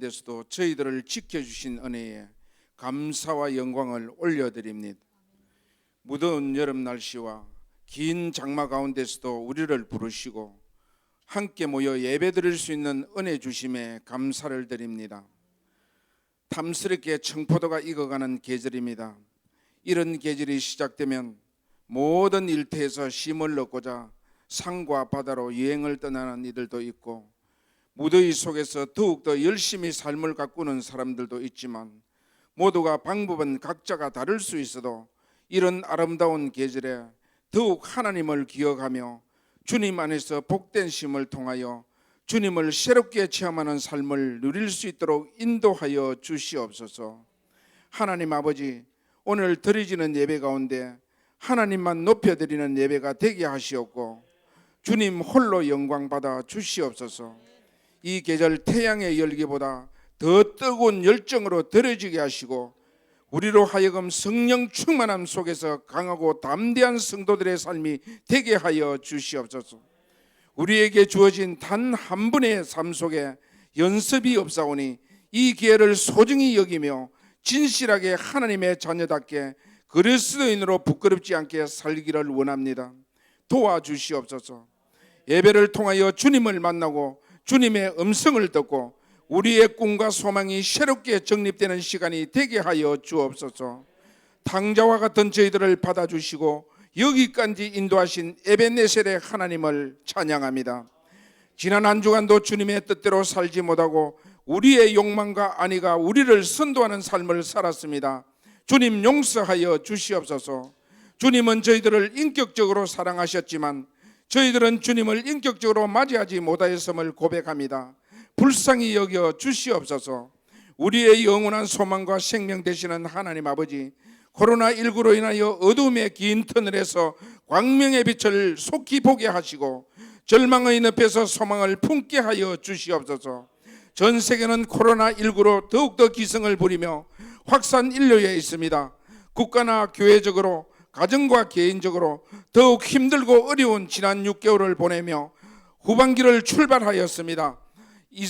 데서도 저희들을 지켜주신 은혜에 감사와 영광을 올려드립니다. 무더운 여름 날씨와 긴 장마 가운데서도 우리를 부르시고 함께 모여 예배드릴 수 있는 은혜 주심에 감사를 드립니다. 탐스럽게 청포도가 익어가는 계절입니다. 이런 계절이 시작되면 모든 일터에서 쉼을 얻고자 산과 바다로 여행을 떠나는 이들도 있고, 무더위 속에서 더욱더 열심히 삶을 가꾸는 사람들도 있지만, 모두가 방법은 각자가 다를 수 있어도 이런 아름다운 계절에 더욱 하나님을 기억하며 주님 안에서 복된 쉼을 통하여 주님을 새롭게 체험하는 삶을 누릴 수 있도록 인도하여 주시옵소서. 하나님 아버지, 오늘 드려지는 예배 가운데 하나님만 높여드리는 예배가 되게 하시옵고 주님 홀로 영광 받아 주시옵소서. 이 계절 태양의 열기보다 더 뜨거운 열정으로 드려지게 하시고 우리로 하여금 성령 충만함 속에서 강하고 담대한 성도들의 삶이 되게 하여 주시옵소서. 우리에게 주어진 단 한 분의 삶 속에 연습이 없사오니 이 기회를 소중히 여기며 진실하게 하나님의 자녀답게 그리스도인으로 부끄럽지 않게 살기를 원합니다. 도와주시옵소서. 예배를 통하여 주님을 만나고 주님의 음성을 듣고 우리의 꿈과 소망이 새롭게 정립되는 시간이 되게 하여 주옵소서. 탕자와 같은 저희들을 받아주시고 여기까지 인도하신 에벤네셀의 하나님을 찬양합니다. 지난 한 주간도 주님의 뜻대로 살지 못하고 우리의 욕망과 안위가 우리를 선도하는 삶을 살았습니다. 주님 용서하여 주시옵소서. 주님은 저희들을 인격적으로 사랑하셨지만 저희들은 주님을 인격적으로 맞이하지 못하였음을 고백합니다. 불쌍히 여겨 주시옵소서. 우리의 영원한 소망과 생명 되시는 하나님 아버지, 코로나19로 인하여 어둠의 긴 터널에서 광명의 빛을 속히 보게 하시고 절망의 늪에서 소망을 품게 하여 주시옵소서. 전 세계는 코로나19로 더욱더 기승을 부리며 확산 인류에 있습니다. 국가나 교회적으로 가정과 개인적으로 더욱 힘들고 어려운 지난 6개월을 보내며 후반기를 출발하였습니다. 이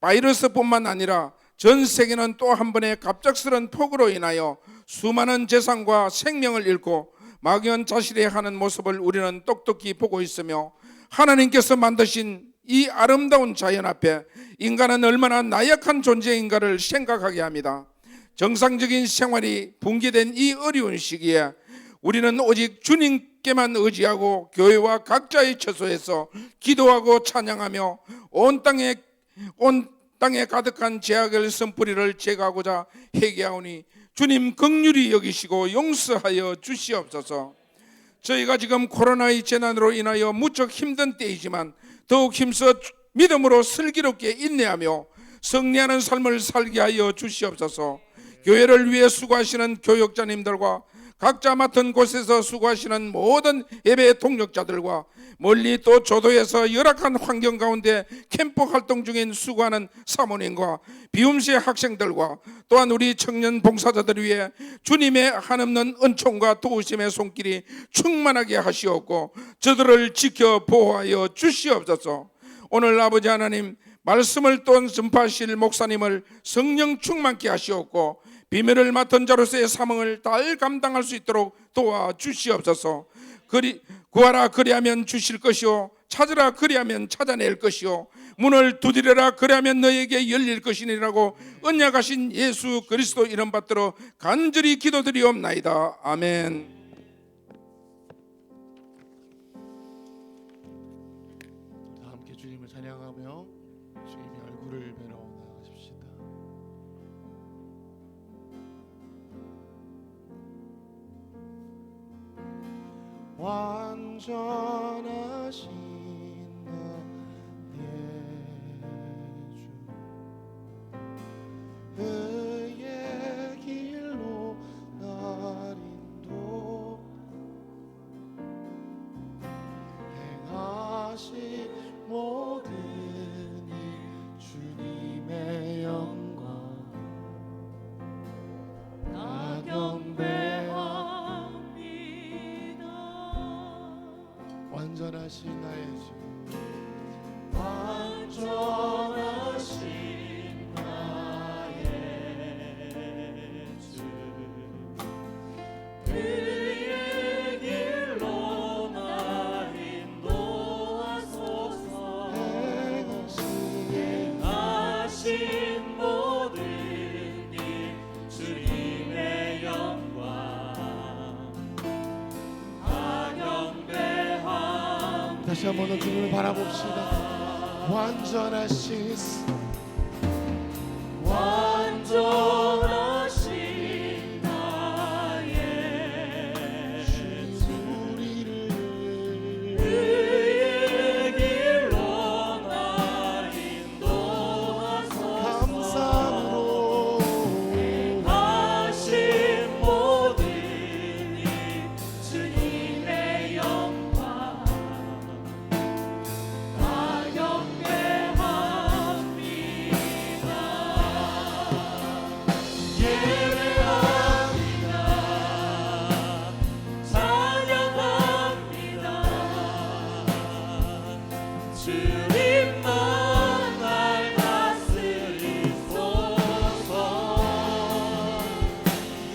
바이러스뿐만 아니라 전 세계는 또 한 번의 갑작스런 폭우로 인하여 수많은 재산과 생명을 잃고 막연자실해하는 모습을 우리는 똑똑히 보고 있으며, 하나님께서 만드신 이 아름다운 자연 앞에 인간은 얼마나 나약한 존재인가를 생각하게 합니다. 정상적인 생활이 붕괴된 이 어려운 시기에 우리는 오직 주님께만 의지하고 교회와 각자의 처소에서 기도하고 찬양하며 온 땅에 가득한 죄악의 선뿌리를 제거하고자 회개하오니 주님 긍휼히 여기시고 용서하여 주시옵소서. 저희가 지금 코로나의 재난으로 인하여 무척 힘든 때이지만 더욱 힘써 믿음으로 슬기롭게 인내하며 승리하는 삶을 살게 하여 주시옵소서. 교회를 위해 수고하시는 교역자님들과 각자 맡은 곳에서 수고하시는 모든 예배 동력자들과 멀리 또 조도에서 열악한 환경 가운데 캠프 활동 중인 수고하는 사모님과 비움새 학생들과 또한 우리 청년 봉사자들을 위해 주님의 한없는 은총과 도우심의 손길이 충만하게 하시옵고 저들을 지켜 보호하여 주시옵소서. 오늘 아버지 하나님, 말씀을 또 전파하실 목사님을 성령 충만케 하시옵고 비밀을 맡은 자로서의 사명을 잘 감당할 수 있도록 도와주시옵소서. 구하라 그리하면 주실 것이요, 찾으라 그리하면 찾아낼 것이요, 문을 두드려라 그리하면 너에게 열릴 것이니라고 언약하신 예수 그리스도 이름 받들어 간절히 기도드리옵나이다. 아멘. 다 함께 주님을 찬양하며 주님의 얼굴을 뵈러 나가십시다. 완전하신 나의 주, 의의 길로 날 인도 행하신 모든 일 주님의 영광 나 경배합니다. 완전하신 나의 주, 완전하신 나의 다시 한번 더 주님을 바라봅시다. 완전하신 완전하신 나의 주 그의 길로 날 인도하소서 감사함으로 하신 모든 일 주님의 영광 다 경배합니다. 예배합니다. 찬양합니다. 주님만 날 다스리소서.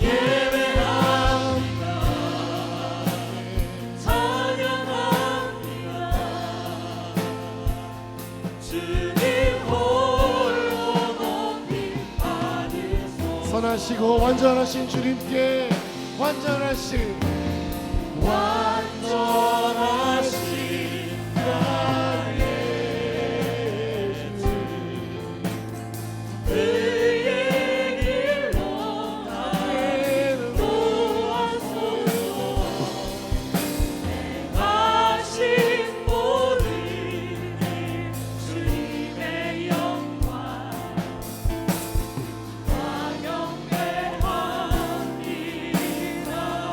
예배합니다. 찬양합니다. 주님 홀로 높이 받으소서. 선하시고 완전하신 주님께 완전하신 나의 주 그의 길로 날 인도하소서. 행하신 모든 일 주님의 영광 다 경배합니다.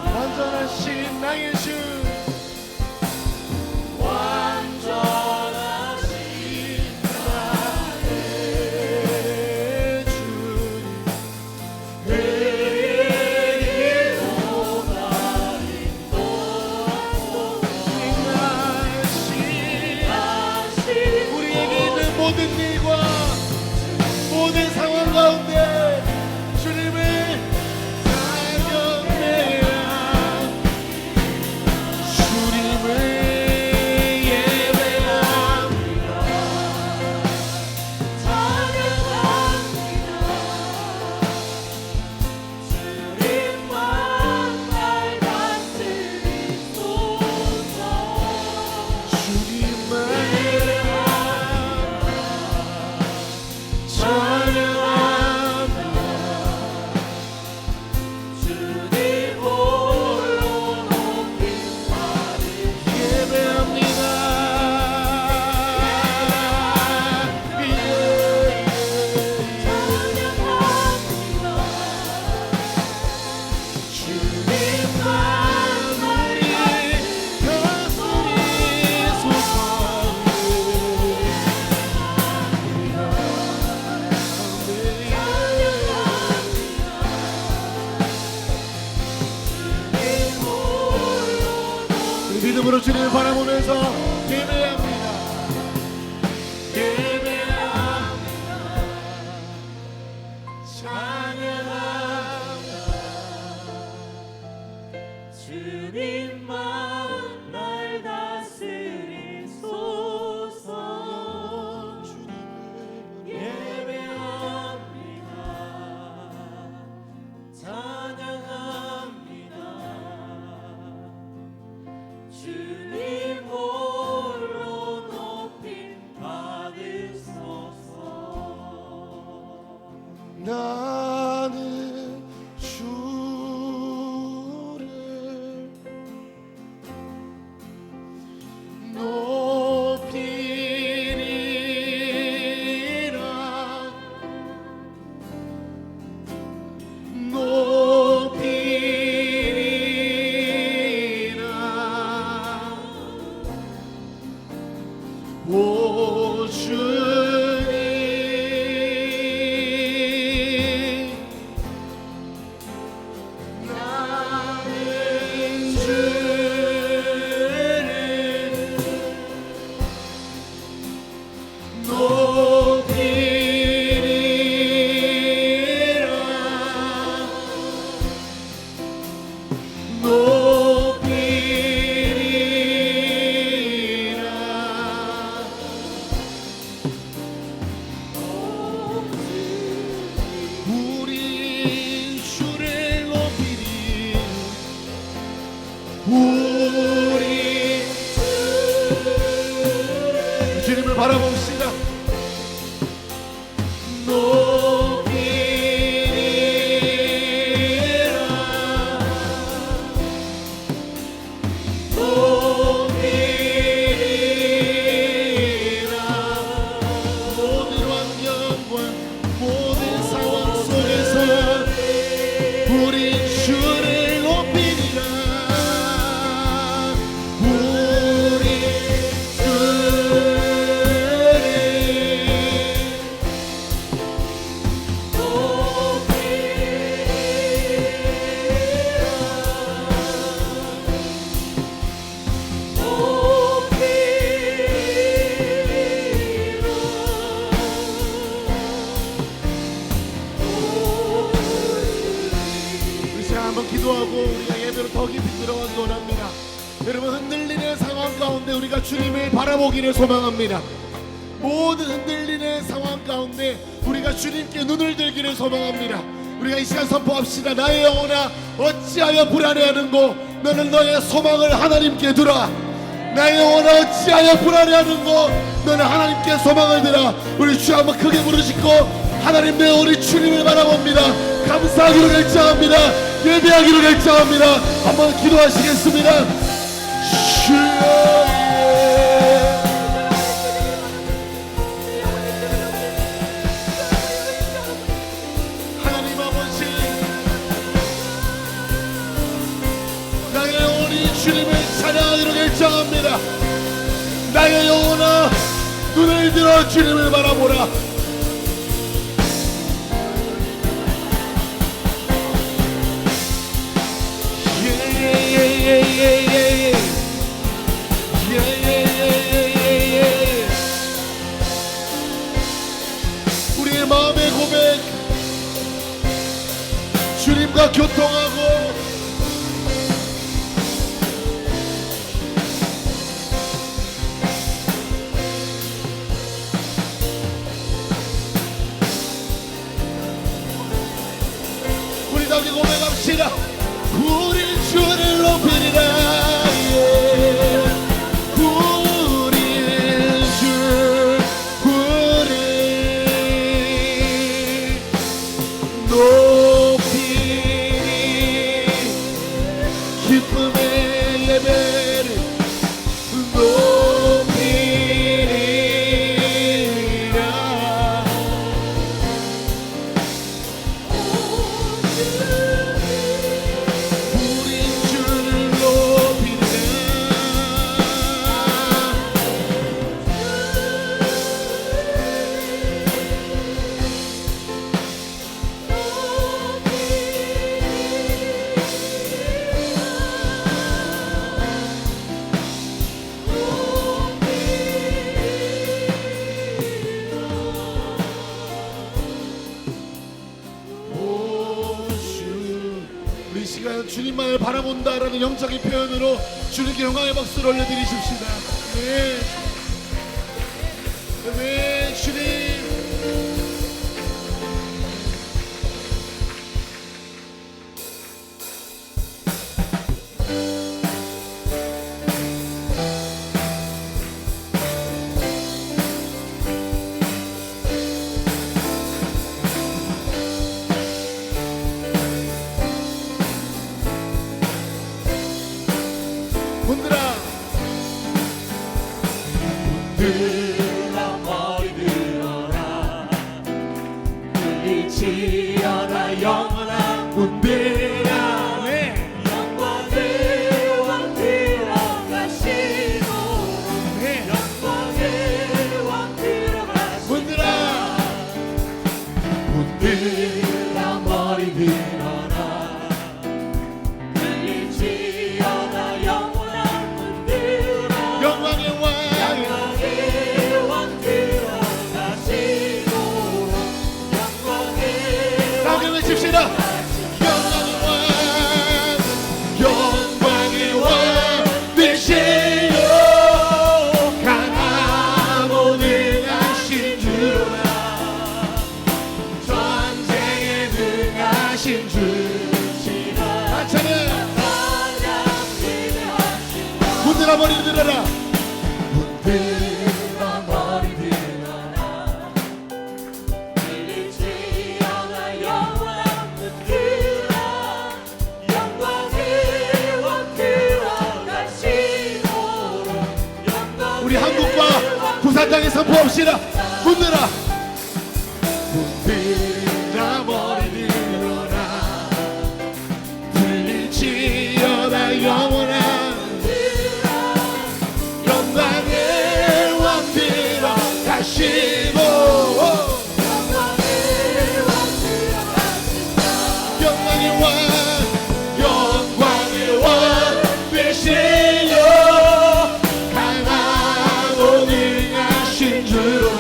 완전하신 나의 주 완전하신 나의 주 그의 길로 날 인도하소서. 우리에게 있는 모든 일과 모든 상황 가운데 주님을 찬양해야 주님을 예배합니다. 찬양합니다. 주님만 날 다스리소서. 주님만 찬양합니다. 주님 홀로 높이 받으소서. 예배합니다. 주님만 우리 믿음으로 주님을 바라보면서 예배합니다. 예배합니다. 찬양합니다. 주님만 날 다스리소서. 예배합니다. 찬양합니다. 주님 홀로 높임 받으소서. 나는 한번 기도하고 우리가 예배로 더 깊이 들어가기 원합니다. 여러분, 흔들리는 상황 가운데 우리가 주님을 바라보기를 소망합니다. 모든 흔들리는 상황 가운데 우리가 주님께 눈을 들기를 소망합니다. 우리가 이 시간 선포합시다. 나의 영혼아 어찌하여 불안해하는고 너는 너의 소망을 하나님께 두라. 나의 영혼아 어찌하여 불안해하는고 너는 하나님께 소망을 두라. 우리 주 한번 크게 부르짖고 하나님 내 우리 주님을 바라봅니다. 감사하기로 결정합니다. 예배하기로 결정합니다. 한번 기도하시겠습니다. 주여. 하나님 아버지, 나의 영혼이 주님을 찬양하기로 결정합니다. 나의 영혼아 눈을 들어 주님을 바라보라. 우리의 마음의 고백, 주님과 교통하고 우리 다 함께 고백합시다. 우리 주를 높이리라. 우리 주 우리 높이리. 기쁨의 예배를 높이리라. 우리 주를 높이리라. 우리 시간 주님만을 바라본다라는 영적인 표현으로 주님께 영광의 박수를 올려드리십시다. 네, 네, 주님. 분들아, 들어 머리 들어라. 물리치어라 영원한 문들아. 네, 영광의 왕 들어가시고. 네, 영광의 왕 들어가시고. 분들아, 들어 머리 들어라. 물리치어라 영원한 문들아. 영광의 왕. 영광의 왕 들어가시고. 영광의 다 함께 외칩시다. 영광의 왕, 영광의 왕 되시오. 강하고 능하신 주라. 전쟁에 능하신 주시라. 찬양. 분들아 머리 들어라. 들어 머리 들어라. 물리치어라 영원한 문들아. 영광의 왕 들어가시고. 영광의 우리 한국과 부산 땅에 선포합시다. 분들아, 분들아 머리 들어라. 들리치어라 영원한 영광의 왕 들어가시고. 영광의 왕, 영광의 왕 되시오. 강하고 능하신 주라.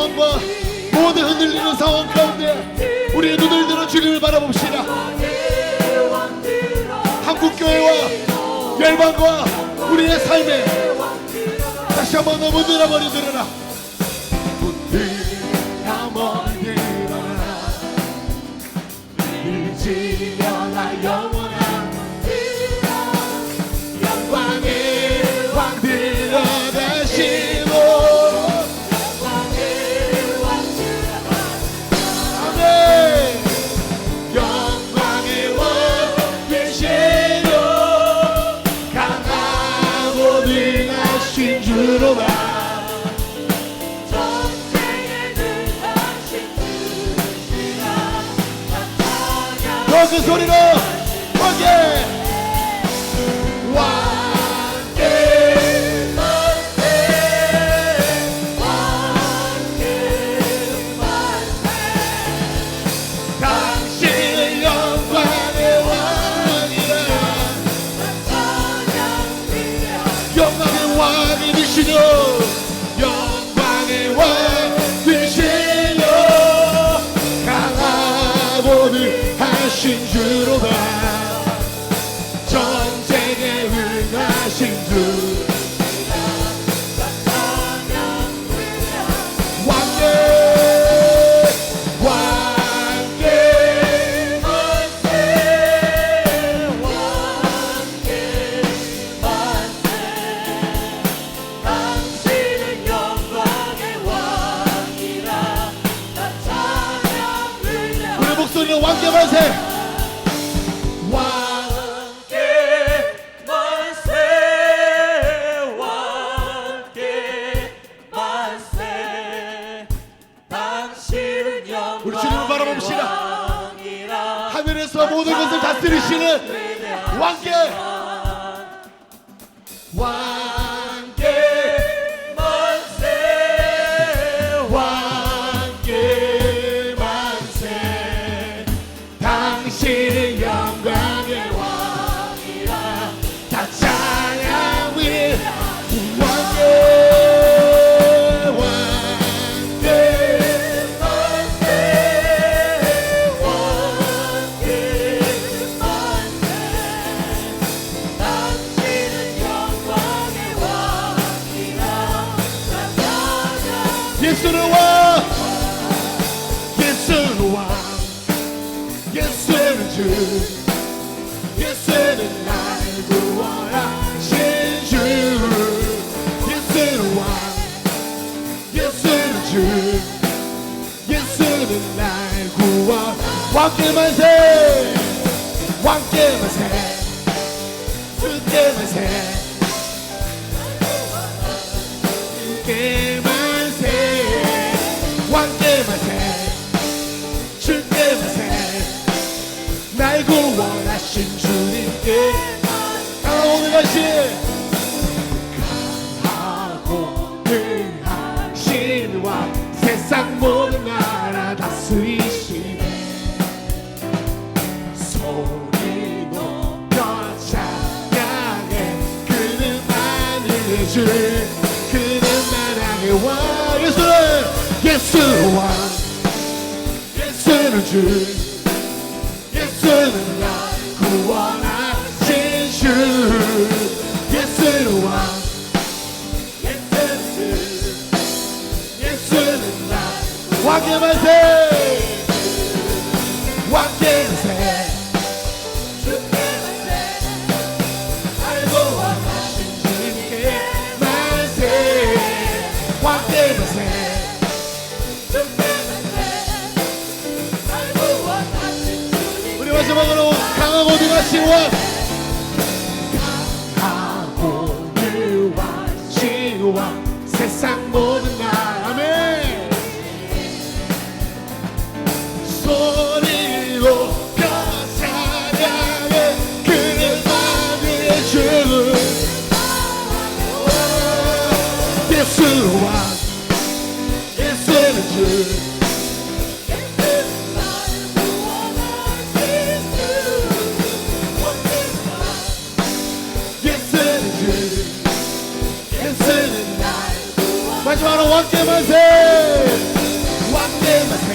상황과 모든 흔들리는 상황 가운데 우리의 눈을 들어 주님을 바라봅시다. 한국교회와 열방과 우리의 삶에 다시 한번 더 문들어 머리 들어라. 문들어 머리 들어라. 일지어라 영원한 영광의 왕 들어가시고 아멘. 영광의 왕 되시고 강하고 능하신 주로다. 더 큰 소리로 왕께 왕께 당신은 영광의 왕이라. 영광의 왕이 되시며 영광의 왕 되시며 강하고 능하신 주로다. 전쟁에 응하신 주 왕께 왕께 당신은 영광의 왕이라. 우리 목소리로 왕께 만세. 우리 주님을 바라봅시다. 하늘에서 모든 것을 다스리시는 왕께 왕께 왕께 만세. 당신은 영광의 왕이라. 다 찬양 위에 왕께 예수는 왕, 예수는 왕, 예수는 주, 예수는 날 구원하신 주. 예수는 왕, 예수는 주, 예수는 날 구원. 왕께 만세, 왕께 만세, 주께 만세, 주께 만세, 왕께 만세, 주께 만세. 날 구원하신 주님께 오늘 다시 강하고 능하신 왕, 세상 모든 나라 다스리시네. 소리 높여 찬양해. 그는 만일의 주, 그는 나라의 왕. 예수는 왕, 예수는 주, 예수는 날 구원하신 주. 예수는 왕, 예수는 주, 예수는 날 왕께 만세, 왕께 만세, 주께 만세. 날 구원하신 주님께 만세, 왕께 만세. 우리 마지막으로 강하고 능하신 왕, 강하고 능하신 왕, 세상 모든 나라. 아멘. 소리로 찬양해. 그는 만유의 주, 예수는 왕, 예수는 주, 예수는 날 마지막으로 왕께만세 왕께만세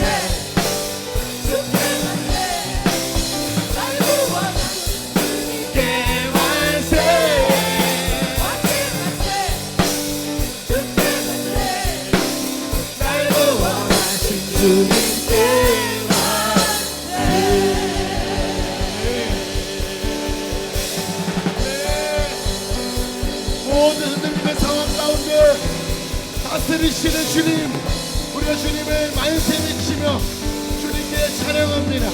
모든 흔들림의 상황 가운데 다스리시는 주님, 우리가 주님을 만세 외치며 주님께 찬양합니다.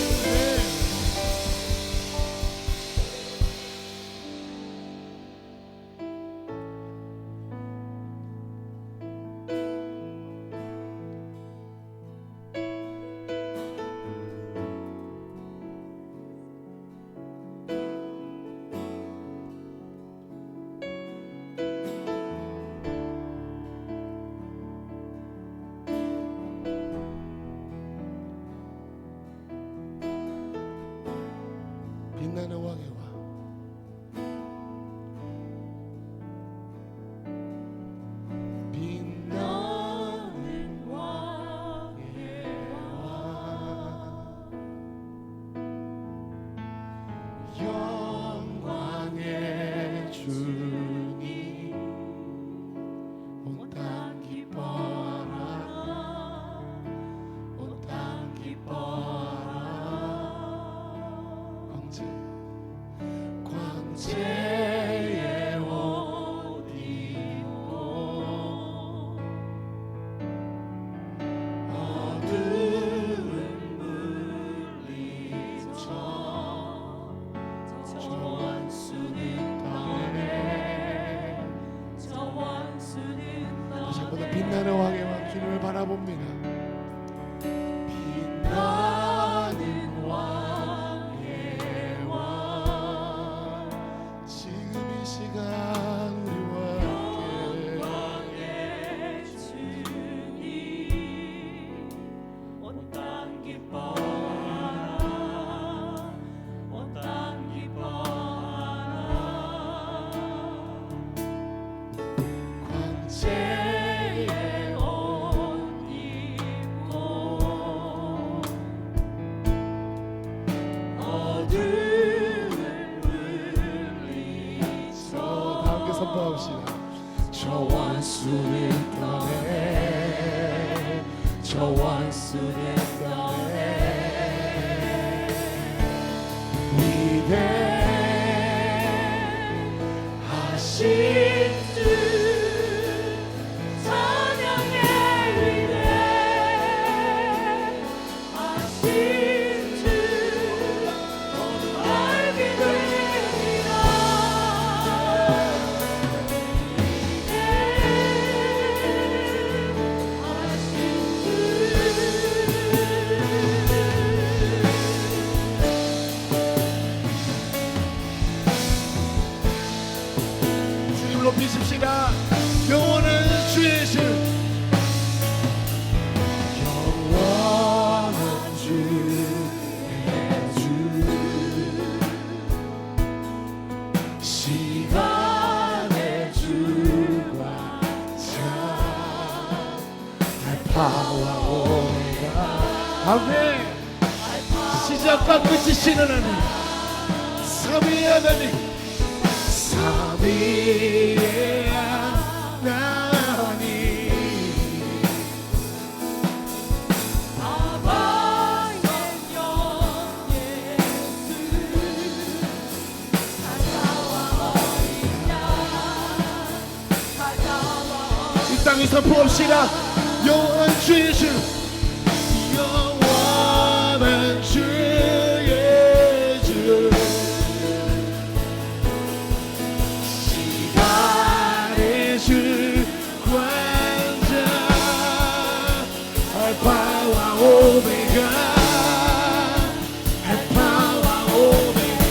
빛나는 왕의 왕 빛나는 왕의 왕 영광의 주님 온 땅 기뻐하라 온 땅 기뻐하라 광채의 옷 입고 어두운 물리쳐 저 원수는 떠내 다시 한번 더 빛나는 왕의 왕 주님을 바라봅니다. 빛나는 왕의 왕 지금 이 시간 우리와 함께 영광의 주님 온 땅 기뻐하라 온 땅 기뻐하라 광채의 옷 입고 어두운 물리쳐 다 함께 선포합시다. 저 원수를 떠내 저 원수를 떠내 위대하신 주 찬양의 위대하신 주 모두 알게 되리라 주님을 높이십시다. 영원한 주의 주 영원한 주의 주 시간의 주가 참 알파와 오메가 아멘. 시작과 끝이시는 하나님 삼위의 하나님 삼위의 하나님 아바의 영 예수 사자와 어린 양 사자와 이 땅에 선포합시다. 영원한 주의 주 영원한 주의 주 시간의 주관자 알파와 오메가 알파와 오메가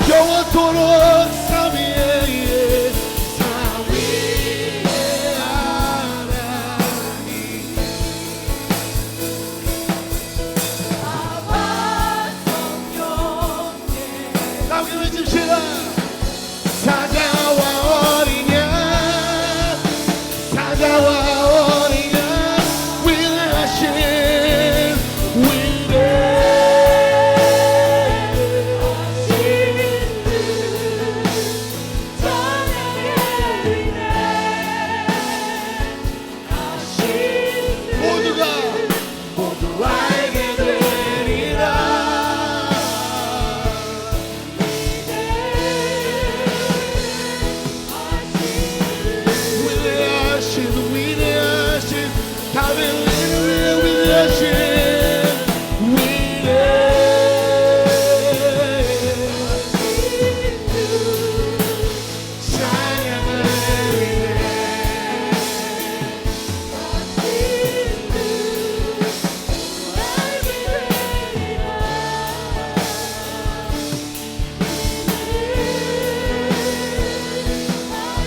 영원토록 삼위의 하나님 아바 성령의 함께 외칩시다. 사자와 어린 양 사자와 다른 이름을 위대하신 위대 찬양을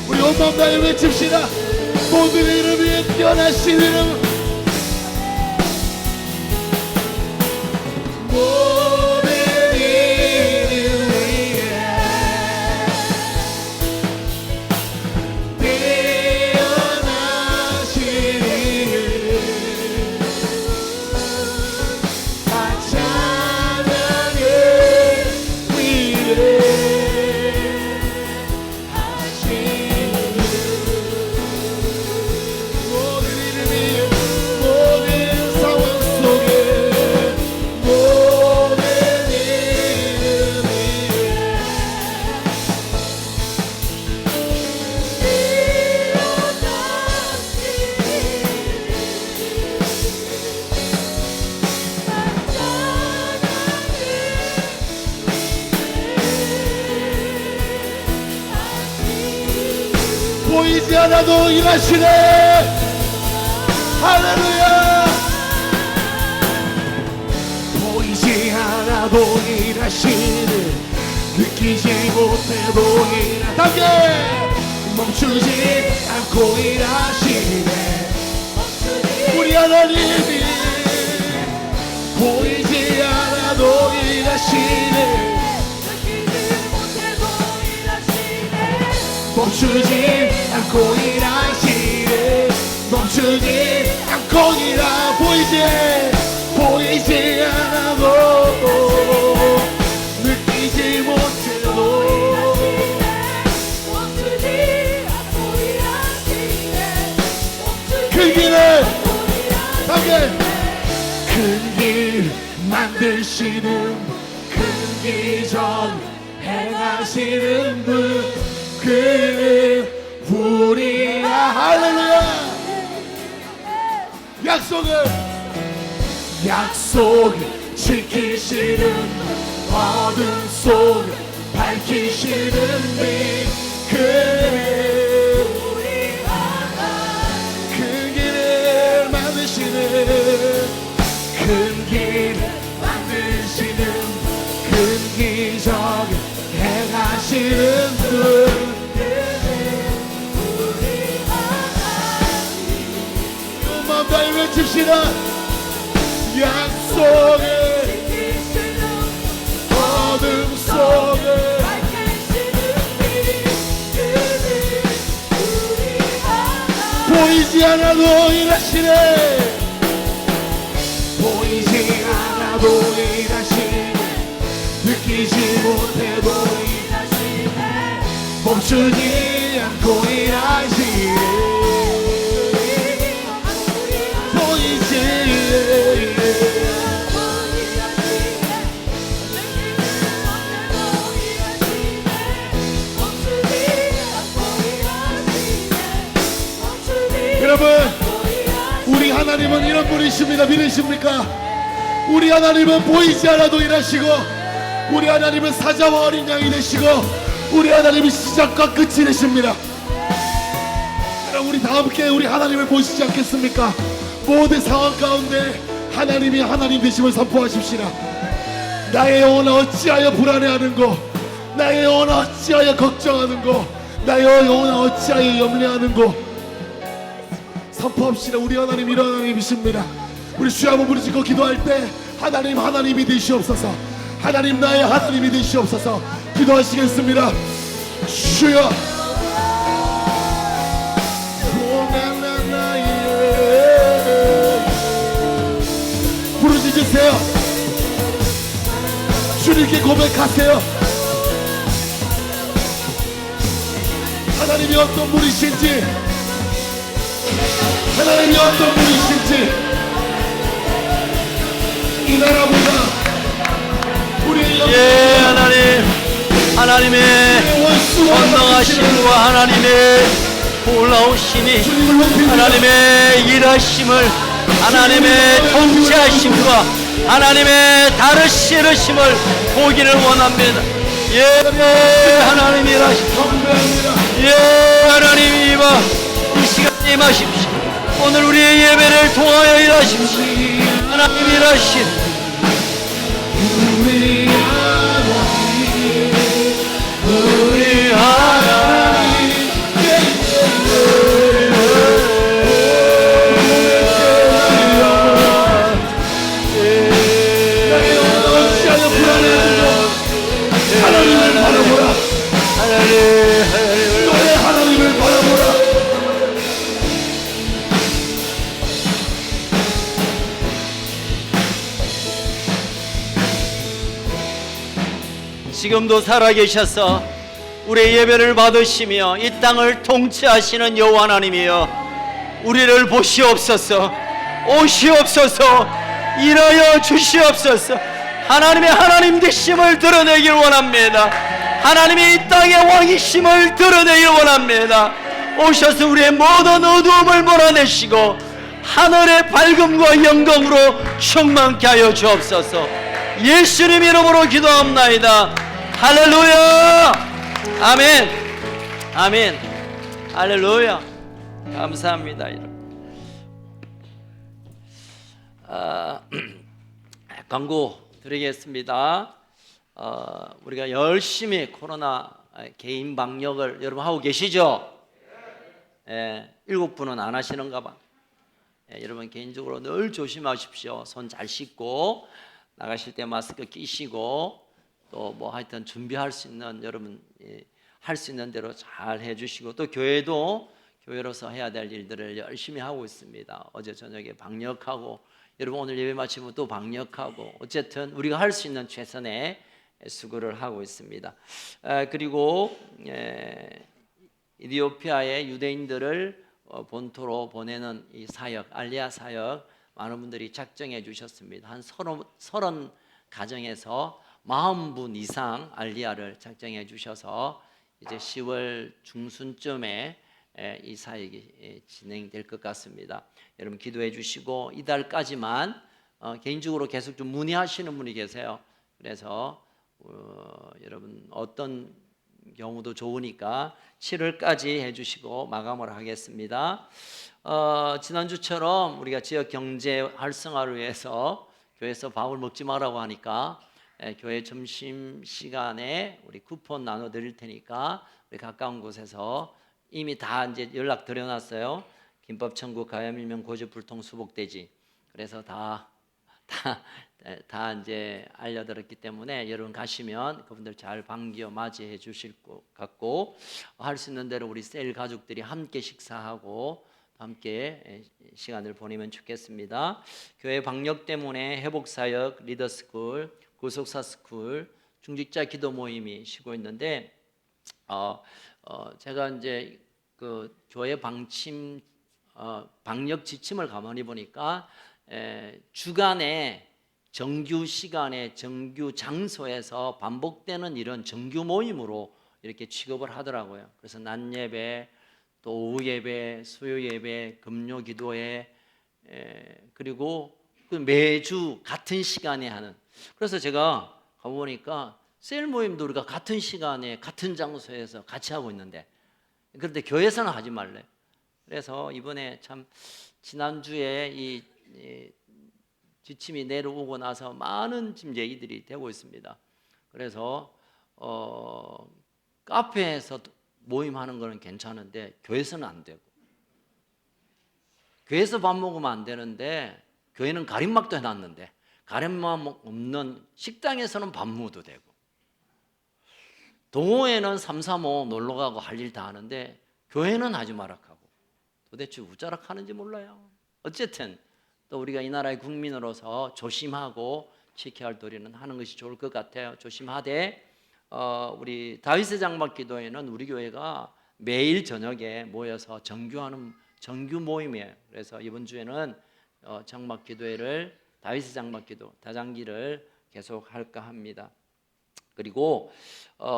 우리 온 마음 다해 외칩시다. 모든 이름 위에 뛰어나신 이름 모든 이름 위에 뛰어나신 이름 다 찬양의 위대하신 모든 이름이 모든 상황 속에 모든 이름이 보이지 않아도 일하시네. 할렐루야. 보이지 않아도 일하시네. 느끼지 못해도 일하다게 멈추지 않고 일하시네. 우리 하나님이 보이지 않아도 일하시네. 멈추지 않고 일하시네. 멈추지 않고 일하 보이지 않아도 느끼지 못해도 큰 길을 함께 큰 길 만드시는 큰 기적 행하시는 분 그는 우리가 할렐루야. 약속을 지키시는 어둠 속을 밝히시는 빛 그는 큰 길을 만드시는 큰 길 만드시는 큰 기적을 행하시는 분 마음 다해 외칩시다. 약속을 어둠 속을 보이지 않아도 일하시네. 보이지 않아도 일하시네. 느끼지 못해도 일하시네. 멈추지 않고 일하시네. 여러분, 우리 하나님은 이런 분이십니다. 믿으십니까? 우리 하나님은 보이지 않아도 일하시고, 우리 하나님은 사자와 어린 양이 되시고, 우리 하나님은 시작과 끝이 되십니다. 여러분, 우리 다 함께 우리 하나님을 보시지 않겠습니까? 모든 상황 가운데 하나님이 하나님 되심을 선포하십시다. 나의 영혼아 어찌하여 불안해하는고, 나의 영혼아 어찌하여 걱정하는고, 나의 영혼아 어찌하여 염려하는고. 선포합시다. 우리 하나님 이런 하나님이십니다. 우리 주여 한번 부르짖고 기도할 때 하나님 하나님이 되시옵소서. 하나님 나의 하나님이 되시옵소서. 기도하시겠습니다. 주여 부르짖으세요. 주님께 고백하세요. 하나님이 어떤 분이신지, 하나님이 어떤 분이신지, 이 나라보다 우리의 하나님의 원수와 선명하심과 하나님의 놀라우심이 하나님의 일하심을, 하나님의 통치하심과 하나님의 다르시르심을 보기를 원합니다. 예, 하나님 일하십시오. 예, 하나님 이 시간에 임하십시오. 오늘 우리의 예배를 통하여 일하십시오. 하나님 일하십시오. 우리 하나님 하나님을 바라보라. 너의 하나님을 바라보라. 지금도 살아계셔서 우리의 예배를 받으시며 이 땅을 통치하시는 여호와 하나님이여, 우리를 보시옵소서. 오시옵소서. 일하여 주시옵소서. 하나님의 하나님 되심을 드러내길 원합니다. 하나님의 이 땅의 왕이심을 드러내길 원합니다. 오셔서 우리의 모든 어두움을 몰아내시고 하늘의 밝음과 영광으로 충만케 하여 주옵소서. 예수님 이름으로 기도합나이다. 할렐루야. 아멘. 아멘. 할렐루야. 감사합니다. 광고 드리겠습니다. 우리가 열심히 코로나 개인 방역을 여러분 하고 계시죠? 7분은 안 하시는가 봐. 여러분 개인적으로 늘 조심하십시오. 손 잘 씻고 나가실 때 마스크 끼시고 또 뭐 하여튼 준비할 수 있는, 여러분 할 수 있는 대로 잘 해주시고, 또 교회도 교회로서 해야 될 일들을 열심히 하고 있습니다. 어제 저녁에 방역하고, 여러분 오늘 예배 마치면 또 방역하고, 어쨌든 우리가 할 수 있는 최선의 수고를 하고 있습니다. 그리고 이디오피아의 유대인들을 본토로 보내는 이 사역, 알리아 사역, 많은 분들이 작정해 주셨습니다. 한 30 가정에서 40분 이상 알리아를 작정해 주셔서 이제 10월 중순쯤에 이 사역이 진행될 것 같습니다. 여러분 기도해 주시고, 이달까지만 개인적으로 계속 좀 문의하시는 분이 계세요. 그래서 여러분 어떤 경우도 좋으니까 7월까지 해주시고 마감을 하겠습니다. 지난주처럼 우리가 지역 경제 활성화를 위해서 교회에서 밥을 먹지 말라고 하니까 교회 점심 시간에 우리 쿠폰 나눠 드릴 테니까 우리 가까운 곳에서 이미 다 이제 연락 드려놨어요. 김밥 천국 가야밀면 고주 불통 수복돼지. 그래서 다 이제 알려드렸기 때문에 여러분 가시면 그분들 잘 반겨 맞이해 주실 것 같고, 할 수 있는 대로 우리 셀 가족들이 함께 식사하고 함께 시간을 보내면 좋겠습니다. 교회 방역 때문에 회복사역, 리더스쿨, 구속사 스쿨, 중직자 기도 모임이 쉬고 있는데 제가 이제 그 교회 방역 지침을 가만히 보니까 주간에 정규 시간에 정규 장소에서 반복되는 이런 정규 모임으로 이렇게 취급을 하더라고요. 그래서 낮 예배, 또 오후 예배, 수요 예배, 금요 기도회, 그리고 매주 같은 시간에 하는. 그래서 제가 가보니까 셀 모임도 우리가 같은 시간에 같은 장소에서 같이 하고 있는데, 그런데 교회에서는 하지 말래. 그래서 이번에 참 지난주에 이 지침이 내려오고 나서 많은 지금 얘기들이 되고 있습니다. 그래서 카페에서 모임하는 거는 괜찮은데 교회에서는 안 되고, 교회에서 밥 먹으면 안 되는데 교회는 가림막도 해놨는데 가림막 없는 식당에서는 밥 먹어도 되고, 동호회는 3, 3, 5 놀러가고 할 일 다 하는데 교회는 하지 마락하고, 도대체 우짜락 하는지 몰라요. 어쨌든 또 우리가 이 나라의 국민으로서 조심하고 지켜야 할 도리는 하는 것이 좋을 것 같아요. 조심하되 우리 다윗의 장막 기도회는 우리 교회가 매일 저녁에 모여서 정규하는 정규 모임이에요. 그래서 이번 주에는 장막 기도회를, 다윗의 장막 기도 다장기를 계속 할까 합니다. 그리고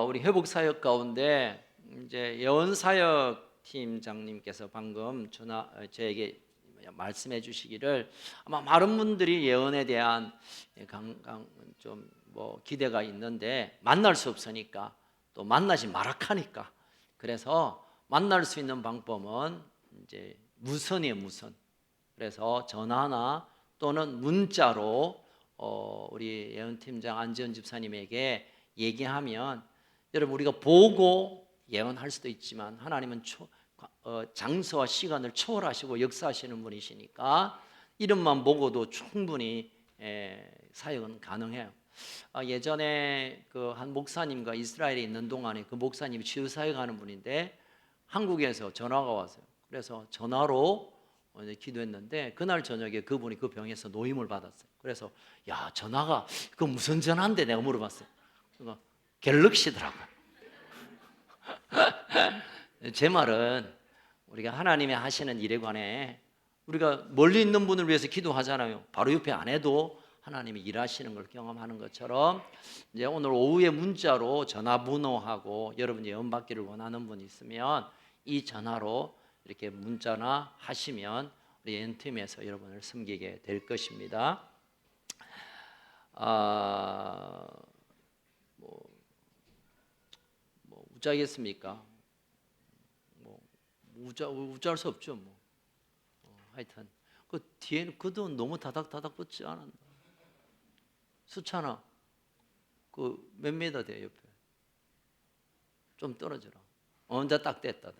우리 회복 사역 가운데 이제 예언 사역 팀장님께서 방금 저에게 말씀해 주시기를 아마 많은 분들이 예언에 대한 좀 뭐 기대가 있는데 만날 수 없으니까 또 만나지 마락하니까 그래서 만날 수 있는 방법은 이제 무선이에요, 무선. 그래서 전화나 또는 문자로 우리 예언팀장 안지원 집사님에게 얘기하면 여러분 우리가 보고 예언할 수도 있지만 하나님은 장소와 시간을 초월하시고 역사하시는 분이시니까 이름만 보고도 충분히 사역은 가능해요. 예전에 그 한 목사님과 이스라엘에 있는 동안에 그 목사님이 치유 사역하는 분인데 한국에서 전화가 왔어요. 그래서 전화로 기도했는데 그날 저녁에 그분이 그 병에서 노임을 받았어요. 그래서 야 전화가 그 무슨 전화인데 내가 물어봤어요. 그러니까 갤럭시더라고요. 제 말은 우리가 하나님이 하시는 일에 관해 우리가 멀리 있는 분을 위해서 기도하잖아요. 바로 옆에 안 해도 하나님이 일하시는 걸 경험하는 것처럼 이제 오늘 오후에 문자로 전화번호하고 여러분이 예언 받기를 원하는 분이 있으면 이 전화로 이렇게 문자나 하시면 우리 예언팀에서 여러분을 섬기게 될 것입니다. 뭐 우짜겠습니까? 우짜할 수 없죠. 하여튼 그 뒤에는 그도 너무 다닥다닥 붙지 않았나? 수찬아, 그 몇 미터 돼 옆에? 좀 떨어져라. 혼자 딱 됐다.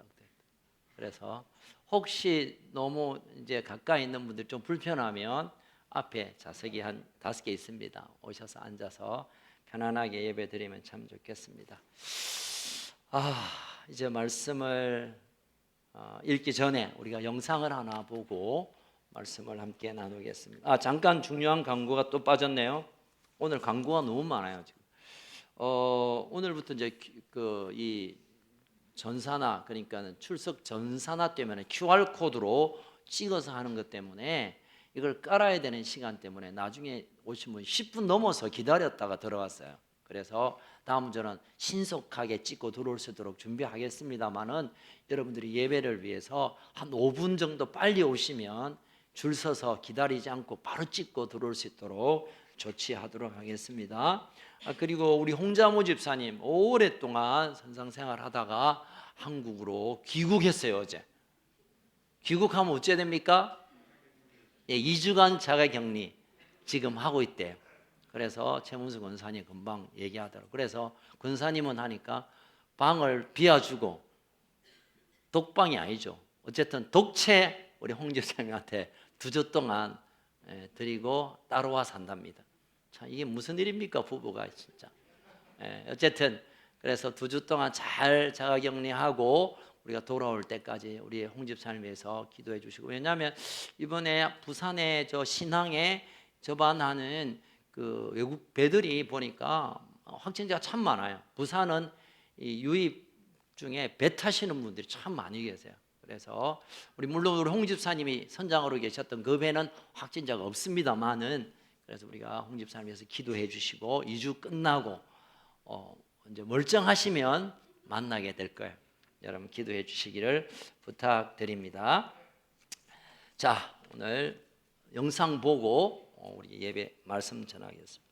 그래서 혹시 너무 이제 가까이 있는 분들 좀 불편하면 앞에 좌석이 한 5개 있습니다. 오셔서 앉아서 편안하게 예배 드리면 참 좋겠습니다. 이제 말씀을 읽기 전에 우리가 영상을 하나 보고 말씀을 함께 나누겠습니다. 잠깐 중요한 광고가 또 빠졌네요. 오늘 광고가 너무 많아요 지금. 오늘부터 이제 이 전산화, 그러니까 출석 전산화 때문에 QR 코드로 찍어서 하는 것 때문에 이걸 깔아야 되는 시간 때문에 나중에 오신 분 10분 넘어서 기다렸다가 들어왔어요. 그래서 다음 주는 신속하게 찍고 들어올 수 있도록 준비하겠습니다만은 여러분들이 예배를 위해서 한 5분 정도 빨리 오시면 줄 서서 기다리지 않고 바로 찍고 들어올 수 있도록 조치하도록 하겠습니다. 그리고 우리 홍자모 집사님 오랫동안 선상생활 하다가 한국으로 귀국했어요. 어제 귀국하면 어째 됩니까? 2주간 자가격리 지금 하고 있대요. 그래서 최문수 권사님 금방 얘기하더라고요. 그래서 권사님은 하니까 방을 비워주고, 독방이 아니죠. 어쨌든 독채 우리 홍 집사님한테 2주 동안 드리고 따로 와 산답니다. 참 이게 무슨 일입니까 부부가 진짜. 어쨌든 그래서 2주 동안 잘 자가격리하고 우리가 돌아올 때까지 우리 홍 집사님 위해서 기도해 주시고, 왜냐하면 이번에 부산에 저 신항에 접안하는 그 외국 배들이 보니까 확진자가 참 많아요. 부산은 이 유입 중에 배 타시는 분들이 참 많이 계세요. 그래서 물론 우리 홍 집사님이 선장으로 계셨던 그 배는 확진자가 없습니다만은, 그래서 우리가 홍 집사님 위해서 기도해 주시고 2주 끝나고 이제 멀쩡하시면 만나게 될 거예요. 여러분 기도해 주시기를 부탁드립니다. 자, 오늘 영상 보고 우리 예배 말씀 전하겠습니다.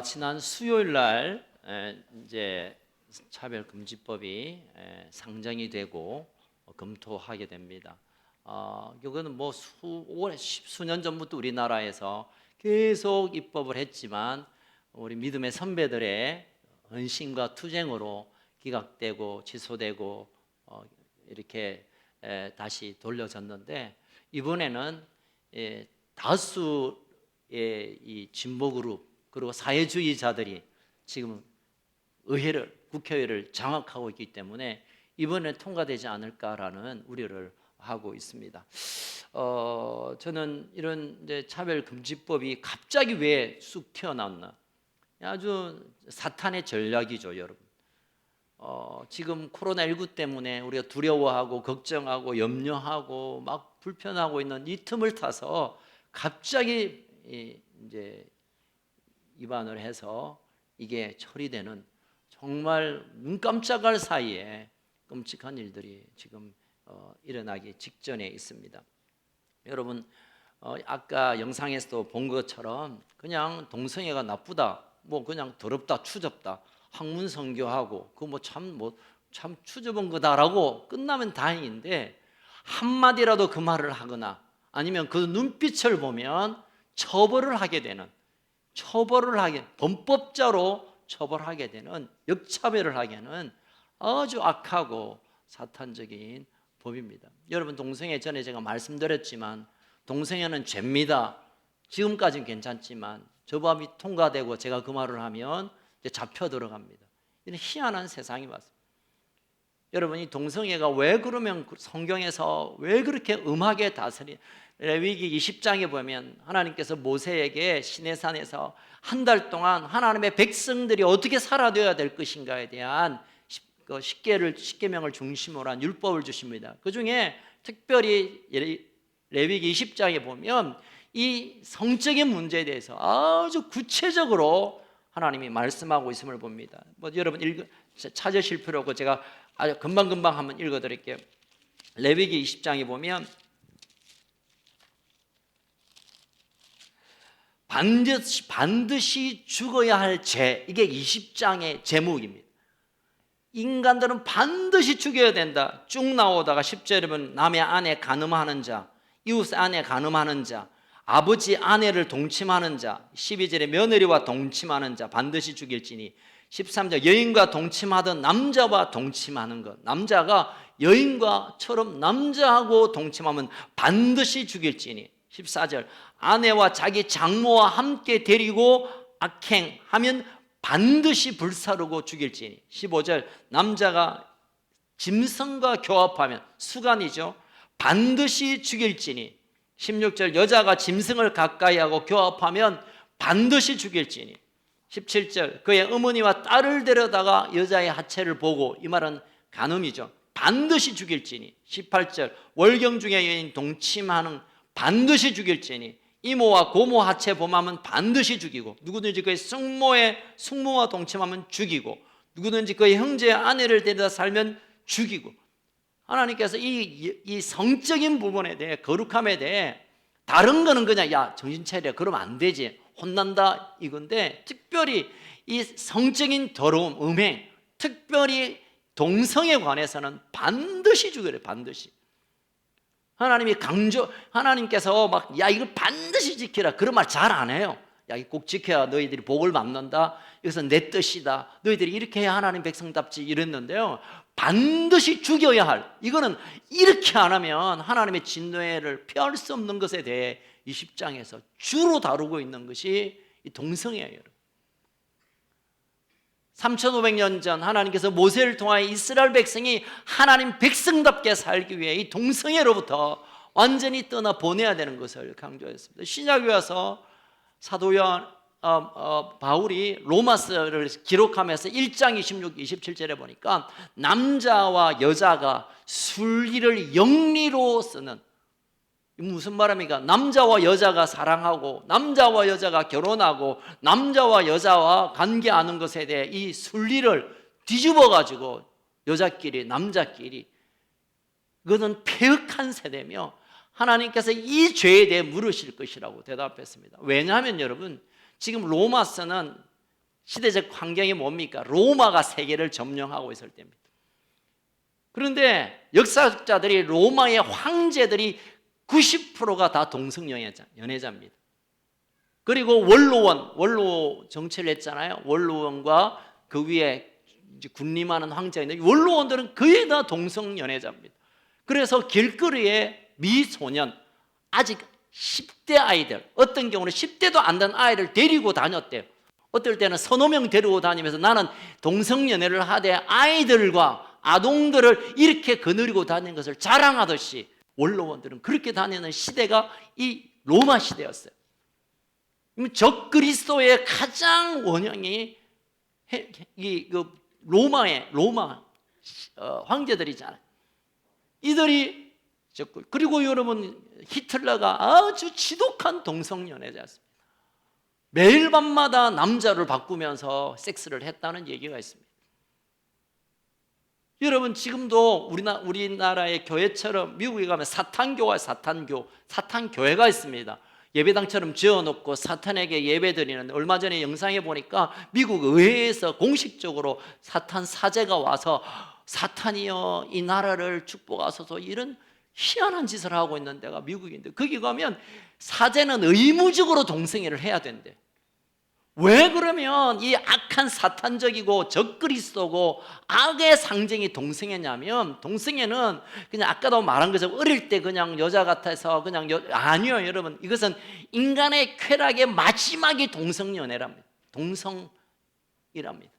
지난 수요일 날 이제 차별금지법이 상정이 되고 검토하게 됩니다. 이거는 뭐 수년 전부터 우리나라에서 계속 입법을 했지만 우리 믿음의 선배들의 헌신과 투쟁으로 기각되고 취소되고 이렇게 다시 돌려졌는데, 이번에는 다수의 이 진보 그룹 그리고 사회주의자들이 지금 국회의회를 장악하고 있기 때문에 이번에 통과되지 않을까라는 우려를 하고 있습니다. 저는 이런 이제 차별금지법이 갑자기 왜 쑥 튀어나왔나, 아주 사탄의 전략이죠, 여러분. 지금 코로나19 때문에 우리가 두려워하고 걱정하고 염려하고 막 불편하고 있는 이 틈을 타서 갑자기 이제 위반을 해서 이게 처리되는, 정말 눈 깜짝할 사이에 끔찍한 일들이 지금 일어나기 직전에 있습니다. 여러분, 아까 영상에서도 본 것처럼 그냥 동성애가 나쁘다, 뭐 그냥 더럽다, 추접다, 학문 성교하고 그거 참 추접한 거다라고 끝나면 다행인데, 한마디라도 그 말을 하거나 아니면 그 눈빛을 보면 범법자로 처벌하게 되는, 역차별을 하게는 아주 악하고 사탄적인 법입니다. 여러분, 동성애 전에 제가 말씀드렸지만 동성애는 죄입니다. 지금까지는 괜찮지만 저 법이 통과되고 제가 그 말을 하면 이제 잡혀 들어갑니다. 이런 희한한 세상이 왔습니다. 여러분, 이 동성애가 왜 그러면 성경에서 왜 그렇게 음하게 다스리? 레위기 20장에 보면 하나님께서 모세에게 시내산에서 한 달 동안 하나님의 백성들이 어떻게 살아야 될 것인가에 대한 십계명을 중심으로 한 율법을 주십니다. 그 중에 특별히 레위기 20장에 보면 이 성적인 문제에 대해서 아주 구체적으로 하나님이 말씀하고 있음을 봅니다. 뭐 여러분 찾으실 필요 없고 제가 아주 금방금방 한번 읽어드릴게요. 레위기 20장에 보면 반드시 죽어야 할 죄, 이게 20장의 제목입니다. 인간들은 반드시 죽여야 된다. 쭉 나오다가 10절에 보면 남의 아내 간음하는 자, 이웃 아내 간음하는 자, 아버지 아내를 동침하는 자, 12절에 며느리와 동침하는 자 반드시 죽일지니, 13절 여인과 동침하던 남자와 동침하는 것, 남자가 여인과처럼 남자하고 동침하면 반드시 죽일지니, 14절 아내와 자기 장모와 함께 데리고 악행하면 반드시 불사르고 죽일지니, 15절 남자가 짐승과 교합하면, 수간이죠, 반드시 죽일지니, 16절 여자가 짐승을 가까이하고 교합하면 반드시 죽일지니, 17절 그의 어머니와 딸을 데려다가 여자의 하체를 보고, 이 말은 간음이죠, 반드시 죽일지니, 18절 월경 중에 여인 동침하는 반드시 죽일지니, 이모와 고모 하체 범하면 반드시 죽이고, 누구든지 그의 숙모와 동침하면 죽이고, 누구든지 그의 형제의 아내를 데려다 살면 죽이고. 하나님께서 이 성적인 부분에 대해, 거룩함에 대해, 다른 거는 그냥 야 정신 차려 그러면 안 되지, 혼난다 이건데, 특별히 이 성적인 더러움, 음행, 특별히 동성에 관해서는 반드시 죽여야, 반드시. 하나님이 하나님께서 막 야 이걸 반드시 지키라 그런 말 잘 안 해요. 야 이거 꼭 지켜야 너희들이 복을 받는다, 이것은 내 뜻이다, 너희들이 이렇게 해야 하나님 백성답지, 이랬는데요, 반드시 죽여야 할, 이거는 이렇게 안 하면 하나님의 진노를 피할 수 없는 것에 대해 20장에서 주로 다루고 있는 것이 이 동성애예요. 3500년 전 하나님께서 모세를 통하여 이스라엘 백성이 하나님 백성답게 살기 위해 이 동성애로부터 완전히 떠나 보내야 되는 것을 강조했습니다. 신약에 와서 사도 바울이 로마서를 기록하면서 1장 26, 27절에 보니까 남자와 여자가 순리를 영리로 쓰는, 무슨 말입니까? 남자와 여자가 사랑하고, 남자와 여자가 결혼하고, 남자와 여자와 관계하는 것에 대해 이 순리를 뒤집어 가지고 여자끼리 남자끼리, 그것은 폐역한 세대며 하나님께서 이 죄에 대해 물으실 것이라고 대답했습니다. 왜냐하면 여러분, 지금 로마서는 시대적 환경이 뭡니까? 로마가 세계를 점령하고 있을 때입니다. 그런데 역사학자들이 로마의 황제들이 90%가 다 동성 연애자입니다. 그리고 원로 정치를 했잖아요. 원로원과 그 위에 군림하는 황제가 있는데, 원로원들은 거의 다 동성 연애자입니다. 그래서 길거리에 미소년, 아직 10대 아이들, 어떤 경우는 10대도 안 된 아이를 데리고 다녔대요. 어떨 때는 서너 명 데리고 다니면서 나는 동성 연애를 하되 아이들과 아동들을 이렇게 거느리고 다니는 것을 자랑하듯이 원로원들은 그렇게 다니는 시대가 이 로마 시대였어요. 적그리스도의 가장 원형이 로마 황제들이잖아요. 이들이 적고, 그리고 여러분 히틀러가 아주 지독한 동성연애자였습니다. 매일 밤마다 남자를 바꾸면서 섹스를 했다는 얘기가 있습니다. 여러분 지금도 우리나라의 교회처럼 미국에 가면 사탄교와 사탄교회가 있습니다. 예배당처럼 지어놓고 사탄에게 예배드리는, 얼마 전에 영상에 보니까 미국 의회에서 공식적으로 사탄 사제가 와서 사탄이여 이 나라를 축복하소서, 이런 희한한 짓을 하고 있는 데가 미국인데, 거기 가면 사제는 의무적으로 동성애를 해야 된대. 왜 그러면 이 악한 사탄적이고 적그리스도고 악의 상징이 동성애냐면, 동성애는 그냥 아까도 말한 것처럼 어릴 때 그냥 여자 같아서 그냥 아니요 여러분, 이것은 인간의 쾌락의 마지막이 동성연애랍니다. 동성이랍니다.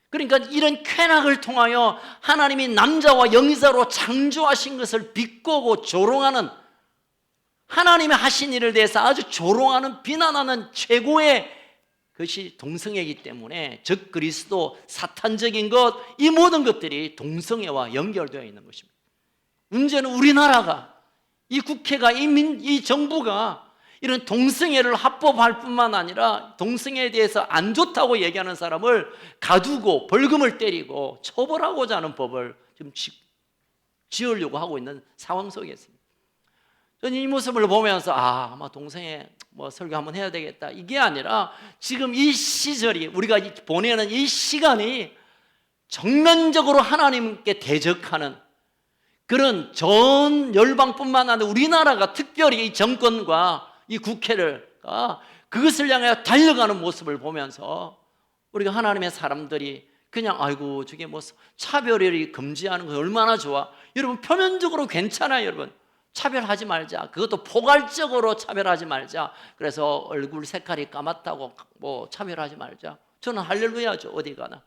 그러니까 이런 쾌락을 통하여 하나님이 남자와 여자로 창조하신 것을 비꼬고 조롱하는, 하나님의 하신 일에 대해서 아주 조롱하는, 비난하는 최고의 것이 동성애이기 때문에 적그리스도, 사탄적인 것, 이 모든 것들이 동성애와 연결되어 있는 것입니다. 문제는 우리나라가, 이 국회가, 이 정부가 이런 동성애를 합법할 뿐만 아니라 동성애에 대해서 안 좋다고 얘기하는 사람을 가두고 벌금을 때리고 처벌하고자 하는 법을 지금 지으려고 하고 있는 상황 속에 있습니다. 저는 이 모습을 보면서 아마 동성애 설교 한번 해야 되겠다, 이게 아니라 지금 이 시절이, 우리가 보내는 이 시간이 정면적으로 하나님께 대적하는 그런 전 열방뿐만 아니라 우리나라가 특별히 이 정권과 이 국회를 그것을 향해 달려가는 모습을 보면서 우리가 하나님의 사람들이 그냥 아이고 저게 차별을 금지하는 거 얼마나 좋아. 여러분 표면적으로 괜찮아요. 여러분 차별하지 말자. 그것도 포괄적으로 차별하지 말자. 그래서 얼굴 색깔이 까맣다고 차별하지 말자. 저는 할렐루야죠. 어디 가나.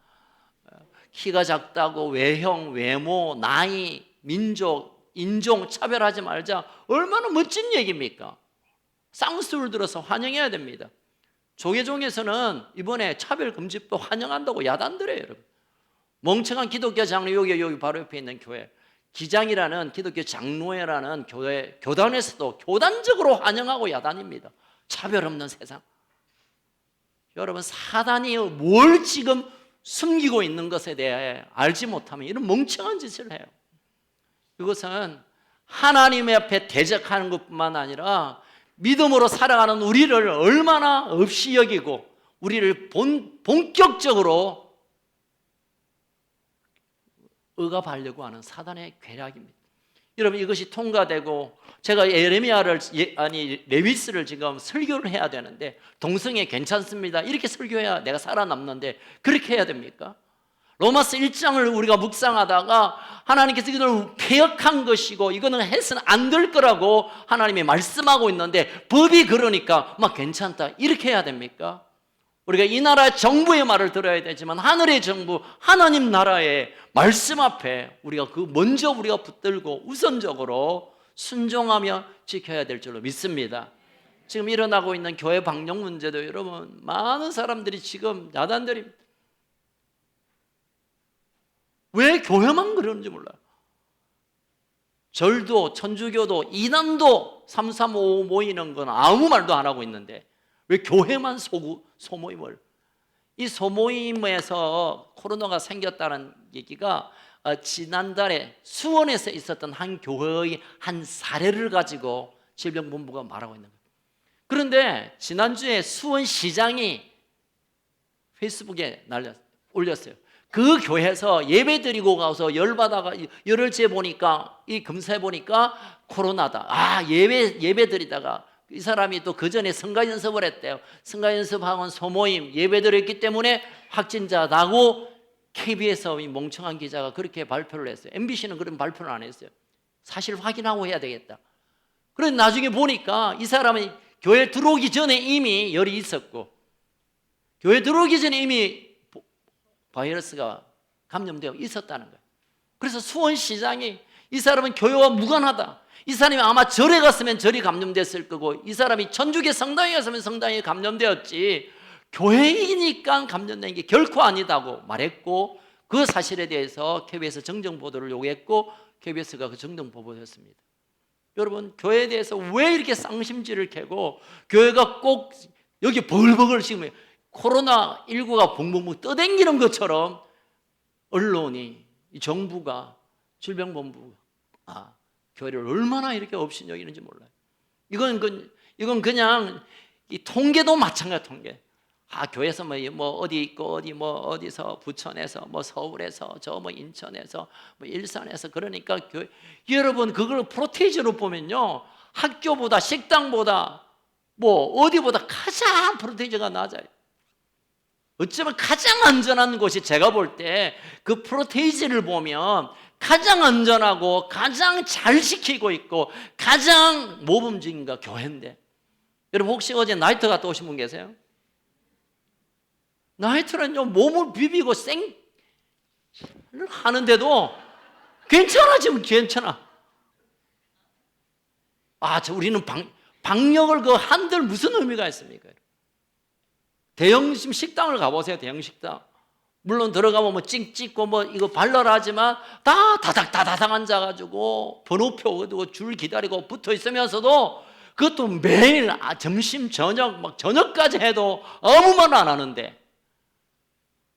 키가 작다고 외형, 외모, 나이, 민족, 인종 차별하지 말자. 얼마나 멋진 얘기입니까? 쌍수를 들어서 환영해야 됩니다. 조계종에서는 이번에 차별금지법 환영한다고 야단들어요. 여러분. 멍청한 기독교 장로, 여기 바로 옆에 있는 교회 기장이라는 기독교 장로회라는 교회 교단에서도 교단적으로 환영하고 야단입니다. 차별 없는 세상. 여러분 사단이 뭘 지금 숨기고 있는 것에 대해 알지 못하면 이런 멍청한 짓을 해요. 이것은 하나님 앞에 대적하는 것뿐만 아니라 믿음으로 살아가는 우리를 얼마나 없이 여기고 우리를 본격적으로 억압하려고 하는 사단의 괴략입니다. 여러분 이것이 통과되고 제가 레위스를 지금 설교를 해야 되는데 동성애 괜찮습니다 이렇게 설교해야 내가 살아남는데 그렇게 해야 됩니까? 로마서 1장을 우리가 묵상하다가 하나님께서 이걸 폐역한 것이고 이거는 해서는 안 될 거라고 하나님이 말씀하고 있는데 법이 그러니까 괜찮다 이렇게 해야 됩니까? 우리가 이 나라의 정부의 말을 들어야 되지만 하늘의 정부, 하나님 나라의 말씀 앞에 우리가 먼저 우리가 붙들고 우선적으로 순종하며 지켜야 될 줄로 믿습니다. 지금 일어나고 있는 교회 방역 문제도 여러분 많은 사람들이 지금 야단들입니다. 왜 교회만 그러는지 몰라요. 절도, 천주교도, 이단도 335 모이는 건 아무 말도 안 하고 있는데 왜 교회만 소모임을? 이 소모임에서 코로나가 생겼다는 얘기가 지난달에 수원에서 있었던 한 교회의 한 사례를 가지고 질병본부가 말하고 있는 거예요. 그런데 지난주에 수원시장이 페이스북에 올렸어요. 그 교회에서 예배 드리고 가서 열받아가 열을 재보니까 이 검사해 보니까 코로나다. 예배 드리다가 이 사람이 또 그 전에 성가 연습을 했대요. 성가 연습학원 소모임 예배 드렸기 때문에 확진자다고 KBS의 멍청한 기자가 그렇게 발표를 했어요. MBC는 그런 발표를 안 했어요. 사실 확인하고 해야 되겠다. 그런데 나중에 보니까 이 사람이 교회 들어오기 전에 이미 열이 있었고 교회 들어오기 전에 이미 바이러스가 감염되어 있었다는 거예요. 그래서 수원시장이 이 사람은 교회와 무관하다. 이 사람이 아마 절에 갔으면 절이 감염됐을 거고 이 사람이 천주교 성당에 갔으면 성당이 감염되었지 교회이니까 감염된 게 결코 아니다고 말했고 그 사실에 대해서 KBS 정정보도를 요구했고 KBS가 그 정정보도를 했습니다. 여러분 교회에 대해서 왜 이렇게 쌍심지를 캐고 교회가 꼭 여기 벌벅을 지금 코로나19가 붕붕붕 떠댕기는 것처럼 언론이 이 정부가 질병본부가 교회를 얼마나 이렇게 업신여기는지 몰라요. 이건 그냥 이 통계도 마찬가지 통계. 교회에서 어디 있고 어디서 부천에서 서울에서 인천에서 일산에서 그러니까 여러분 그걸 프로테이지로 보면요 학교보다 식당보다 어디보다 가장 프로테이지가 낮아요. 어쩌면 가장 안전한 곳이 제가 볼 때 그 프로테이지를 보면 가장 안전하고 가장 잘 지키고 있고 가장 모범적인 거 교회인데, 여러분 혹시 어제 나이트 갔다 오신 분 계세요? 나이트는요 몸을 비비고 쌩 하는데도 괜찮아, 지금 괜찮아. 우리는 방역을 그 한들 무슨 의미가 있습니까? 대형 식당을 가보세요. 대형 식당. 물론 들어가면 뭐 찍 찍고 뭐 이거 발라라 하지만 다 다닥다닥 앉아가지고 번호표 두고 줄 기다리고 붙어 있으면서도 그것도 매일 점심 저녁 막 저녁까지 해도 아무 말 안 하는데,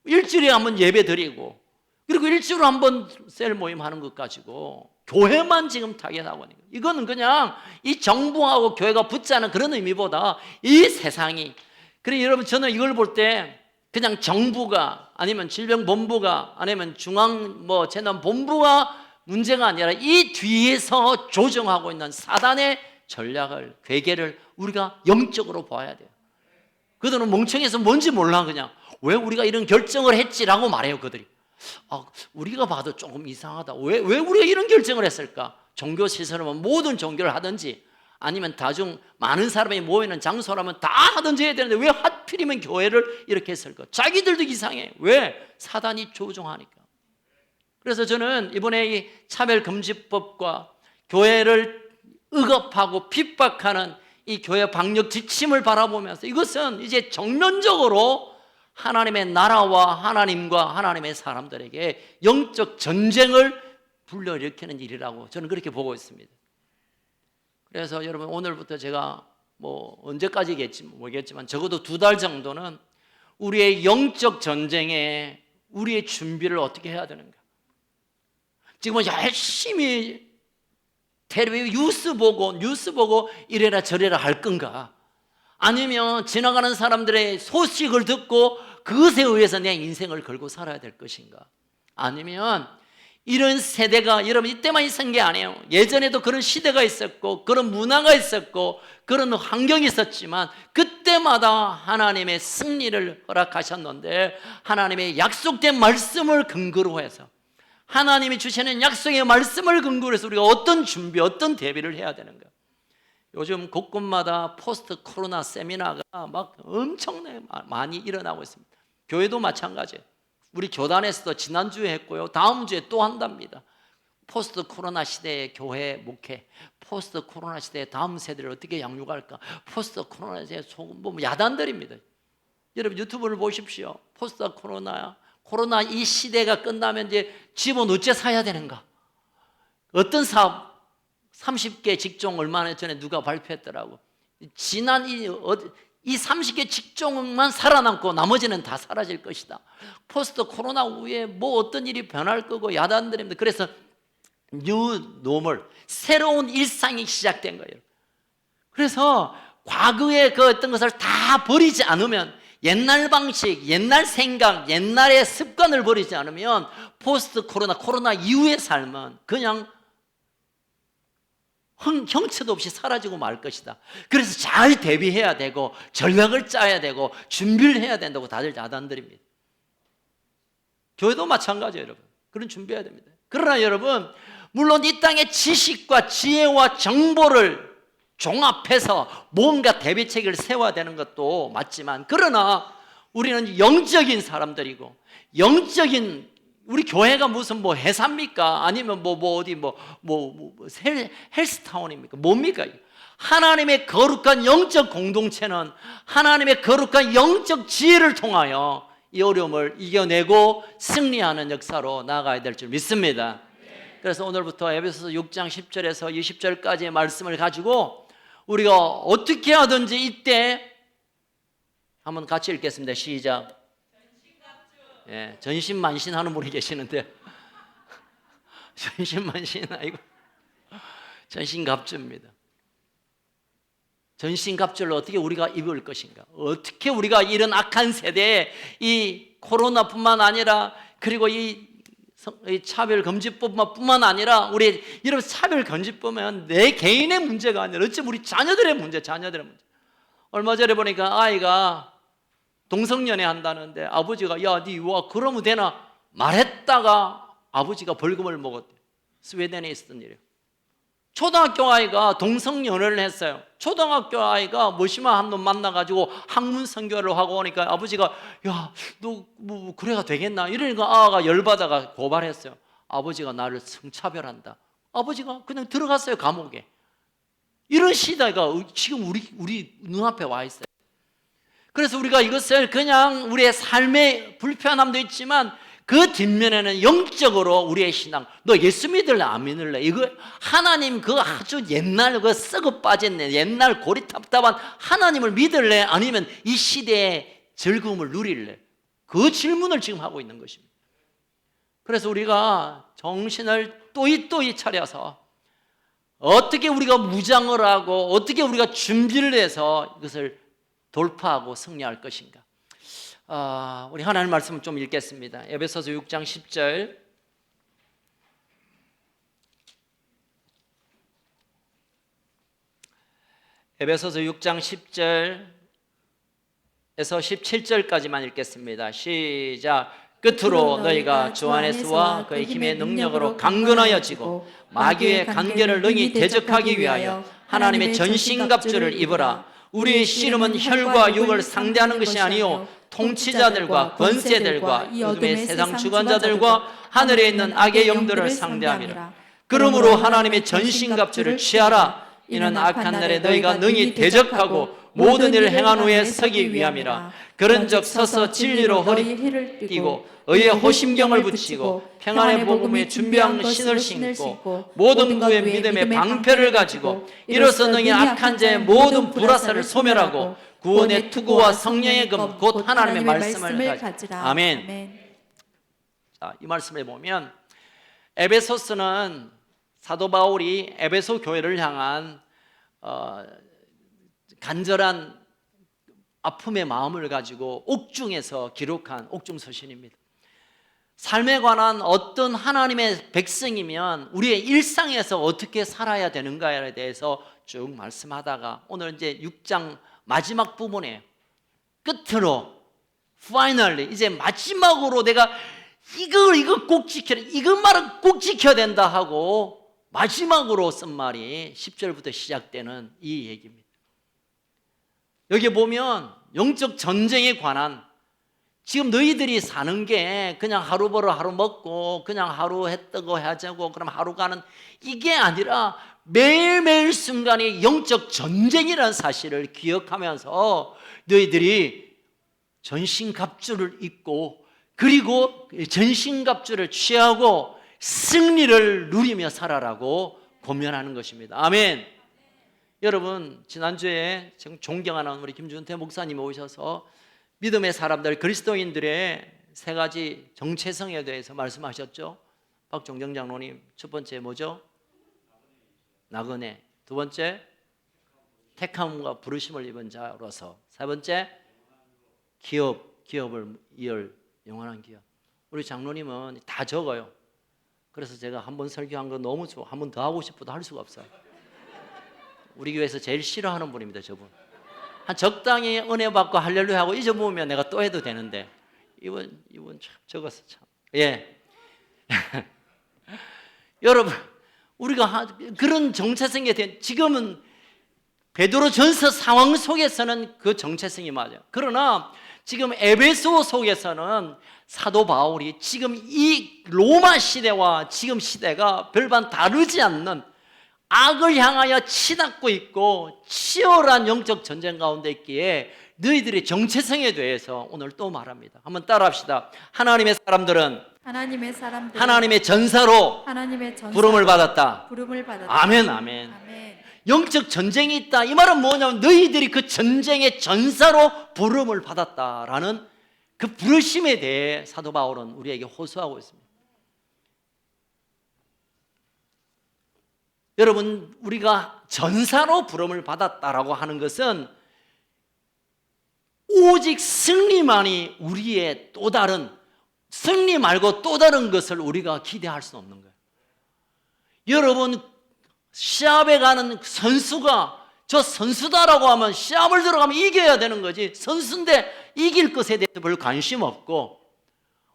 일주일에 한번 예배 드리고 그리고 일주일에 한번 셀 모임 하는 것 가지고 교회만 지금 타겟하고 있는 거예요. 이거는 그냥 이 정부하고 교회가 붙자는 그런 의미보다 이 세상이, 그래 여러분 저는 이걸 볼 때 그냥 정부가 아니면 질병본부가 아니면 중앙 재난본부가 문제가 아니라 이 뒤에서 조정하고 있는 사단의 전략을, 괴계를 우리가 영적으로 봐야 돼요. 그들은 멍청해서 뭔지 몰라. 그냥 왜 우리가 이런 결정을 했지라고 말해요. 그들이 우리가 봐도 조금 이상하다. 왜 우리가 이런 결정을 했을까? 종교 시설이면 모든 종교를 하든지 아니면 다중 많은 사람이 모이는 장소라면 다 하든지 해야 되는데 왜 하필이면 교회를 이렇게 했을까? 자기들도 이상해. 왜? 사단이 조종하니까. 그래서 저는 이번에 이 차별금지법과 교회를 억압하고 핍박하는 이 교회 방역 지침을 바라보면서 이것은 이제 정면적으로 하나님의 나라와 하나님과 하나님의 사람들에게 영적 전쟁을 불러일으키는 일이라고 저는 그렇게 보고 있습니다. 그래서 여러분 오늘부터 제가 언제까지겠지 모르겠지만 적어도 2달 정도는 우리의 영적 전쟁에 우리의 준비를 어떻게 해야 되는가. 지금은 열심히 텔레비전 뉴스 보고 이래라 저래라 할 건가, 아니면 지나가는 사람들의 소식을 듣고 그것에 의해서 내 인생을 걸고 살아야 될 것인가, 아니면 이런 세대가 여러분 이때만 있은 게 아니에요. 예전에도 그런 시대가 있었고 그런 문화가 있었고 그런 환경이 있었지만 그때마다 하나님의 승리를 허락하셨는데, 하나님의 약속된 말씀을 근거로 해서 하나님이 주시는 약속의 말씀을 근거로 해서 우리가 어떤 준비, 어떤 대비를 해야 되는가. 요즘 곳곳마다 포스트 코로나 세미나가 막 엄청나게 많이 일어나고 있습니다. 교회도 마찬가지예요. 우리 교단에서도 지난주에 했고요, 다음 주에 또 한답니다. 포스트 코로나 시대의 교회 목회, 포스트 코로나 시대의 다음 세대를 어떻게 양육할까, 포스트 코로나 시대의 야단들입니다. 여러분 유튜브를 보십시오. 포스트 코로나 이 시대가 끝나면 이제 집은 어째 사야 되는가, 어떤 사업 30개 직종 얼마 전에 누가 발표했더라고. 지난 이 30개 직종만 살아남고 나머지는 다 사라질 것이다. 포스트 코로나 후에 어떤 일이 변할 거고 야단들입니다. 그래서 뉴 노멀, 새로운 일상이 시작된 거예요. 그래서 과거의 그 어떤 것을 다 버리지 않으면, 옛날 방식, 옛날 생각, 옛날의 습관을 버리지 않으면 포스트 코로나 이후의 삶은 그냥 형체도 없이 사라지고 말 것이다. 그래서 잘 대비해야 되고 전략을 짜야 되고 준비를 해야 된다고 다들 야단드립니다. 교회도 마찬가지예요. 여러분 그런 준비해야 됩니다. 그러나 여러분 물론 이 땅의 지식과 지혜와 정보를 종합해서 뭔가 대비책을 세워야 되는 것도 맞지만, 그러나 우리는 영적인 사람들이고, 영적인 우리 교회가 무슨 회사입니까? 아니면 어디 헬스타운입니까? 뭡니까? 하나님의 거룩한 영적 공동체는 하나님의 거룩한 영적 지혜를 통하여 이 어려움을 이겨내고 승리하는 역사로 나아가야 될 줄 믿습니다. 그래서 오늘부터 에베소서 6장 10절에서 20절까지의 말씀을 가지고 우리가 어떻게 하든지 이때 한번 같이 읽겠습니다. 시작. 예, 전신만신 하는 분이 계시는데 전신만신 아니고 전신갑주입니다. 전신갑주를 어떻게 우리가 입을 것인가, 어떻게 우리가 이런 악한 세대에 이 코로나뿐만 아니라 그리고 이 차별금지법뿐만 아니라 우리 여러분 차별금지법은 내 개인의 문제가 아니라 어쩌면 우리 자녀들의 문제. 얼마 전에 보니까 아이가 동성연애 한다는데 아버지가 야, 네 와 그러면 되나 말했다가 아버지가 벌금을 먹었대. 스웨덴에 있었던 일이에요. 초등학교 아이가 동성연애를 했어요. 초등학교 아이가 머시마 한 놈 만나가지고 학문 선교를 하고 오니까 아버지가 야, 너 뭐 그래가 되겠나? 이러니까 아가 열받아가 고발했어요. 아버지가 나를 성차별한다. 아버지가 그냥 들어갔어요, 감옥에. 이런 시대가 지금 우리 눈앞에 와 있어요. 그래서 우리가 이것을 그냥 우리의 삶의 불편함도 있지만 그 뒷면에는 영적으로 우리의 신앙, 너 예수 믿을래 안 믿을래? 이거 하나님 그 아주 옛날 그 썩어 빠진 옛날 고리탑답한 하나님을 믿을래? 아니면 이 시대의 즐거움을 누릴래? 그 질문을 지금 하고 있는 것입니다. 그래서 우리가 정신을 또이또이 차려서 어떻게 우리가 무장을 하고 어떻게 우리가 준비를 해서 이것을 돌파하고 승리할 것인가? 우리 하나님 말씀을 좀 읽겠습니다. 에베소서 6장 10절. 에베소서 6장 10절에서 17절까지만 읽겠습니다. 시작. 끝으로 너희가 주 안에서와 그의 힘의 능력으로 강건하여지고 마귀의 간계를 능히 대적하기 위하여 하나님의 전신갑주를 입으라. 우리의 씨름은 혈과 육을 상대하는 것이 아니요 통치자들과 권세들과 이 어둠의 세상 주관자들과 하늘에 있는 악의 영들을 상대함이라. 그러므로 하나님의 전신갑주를 취하라. 이는 악한 날에 너희가 능히 대적하고 모든 일을 행한 후에 서기 위함이라. 그런즉 서서 진리로 허리 띠고 의의 호심경을 붙이고 평안의 복음에 준비한 신을 신고 모든 구의 믿음의 방패를 가지고 이로써 능히 악한 자의 모든 불화살을 소멸하고 구원의 투구와 성령의 금 곧 하나님의 말씀을 가지라. 아멘. 자, 이 말씀에 보면 에베소서는 사도 바울이 에베소 교회를 향한 간절한 아픔의 마음을 가지고 옥중에서 기록한 옥중 서신입니다. 삶에 관한 어떤 하나님의 백성이면 우리의 일상에서 어떻게 살아야 되는가에 대해서 쭉 말씀하다가 오늘 이제 6장 마지막 부분에 끝으로 finally 이제 마지막으로 내가 이거 꼭 지켜야 돼, 이것만은 꼭 지켜야 된다 하고 마지막으로 쓴 말이 10절부터 시작되는 이 얘기입니다. 여기 보면 영적 전쟁에 관한 지금 너희들이 사는 게 그냥 하루 벌어 하루 먹고 그냥 하루 했다고 하자고 그럼 하루 가는 이게 아니라 매일매일 순간이 영적 전쟁이라는 사실을 기억하면서 너희들이 전신갑주를 입고 그리고 전신갑주를 취하고 승리를 누리며 살아라고 권면하는 것입니다. 아멘. 여러분 지난주에 존경하는 우리 김준태 목사님 오셔서 믿음의 사람들 그리스도인들의 세 가지 정체성에 대해서 말씀하셨죠. 박종정 장로님 첫 번째 뭐죠? 나그네. 두 번째 택함과 부르심을 입은 자로서. 세 번째 기업을 이을 영원한 기업. 우리 장로님은 다 적어요. 그래서 제가 한 번 설교한 거 너무 좋아. 한 번 더 하고 싶어도 할 수가 없어요. 우리 교회에서 제일 싫어하는 분입니다, 저분. 한 적당히 은혜 받고 할렐루야 하고 잊어보면 내가 또 해도 되는데 이분 참 적었어 참. 예. 여러분 우리가 그런 정체성에 대한 지금은 베드로전서 상황 속에서는 그 정체성이 맞아요. 그러나 지금 에베소 속에서는 사도 바울이 지금 이 로마 시대와 지금 시대가 별반 다르지 않는 악을 향하여 치닫고 있고 치열한 영적 전쟁 가운데 있기에 너희들의 정체성에 대해서 오늘 또 말합니다. 한번 따라합시다. 하나님의 사람들은 하나님의 전사로 부름을 받았다. 아멘, 아멘. 영적 전쟁이 있다. 이 말은 뭐냐면 너희들이 그 전쟁의 전사로 부름을 받았다라는 그 부르심에 대해 사도 바울은 우리에게 호소하고 있습니다. 여러분 우리가 전사로 부름을 받았다라고 하는 것은 오직 승리만이 우리의 또 다른 승리 말고 또 다른 것을 우리가 기대할 수 없는 거예요. 여러분 시합에 가는 선수가 저 선수다라고 하면 시합을 들어가면 이겨야 되는 거지. 선수인데 이길 것에 대해서 별로 관심 없고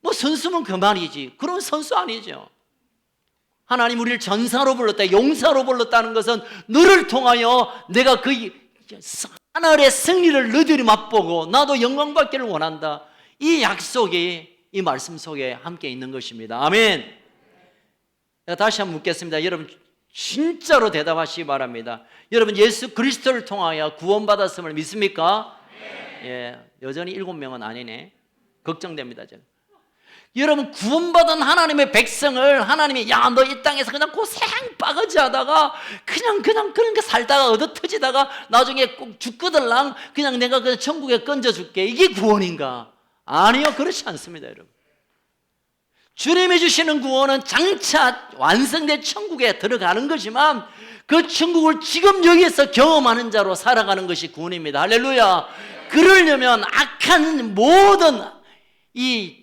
뭐 선수면 그만이지. 그럼 선수 아니죠. 하나님 우리를 전사로 불렀다, 용사로 불렀다는 것은 너를 통하여 내가 그 하늘의 승리를 너희들이 맛보고 나도 영광 받기를 원한다. 이 약속이 이 말씀 속에 함께 있는 것입니다. 아멘. 제가 다시 한번 묻겠습니다. 여러분 진짜로 대답하시기 바랍니다. 여러분 예수 그리스도를 통하여 구원받았음을 믿습니까? 예, 여전히 7명은 아니네. 걱정됩니다. 제가. 여러분 구원받은 하나님의 백성을 하나님이 야 너 이 땅에서 그냥 고생 빠거지 하다가 그냥 그런 게 살다가 얻어 터지다가 나중에 꼭 죽거들랑 그냥 내가 그 천국에 건져줄게, 이게 구원인가? 아니요, 그렇지 않습니다. 여러분 주님이 주시는 구원은 장차 완성된 천국에 들어가는 거지만 그 천국을 지금 여기에서 경험하는 자로 살아가는 것이 구원입니다. 할렐루야. 그러려면 악한 모든 이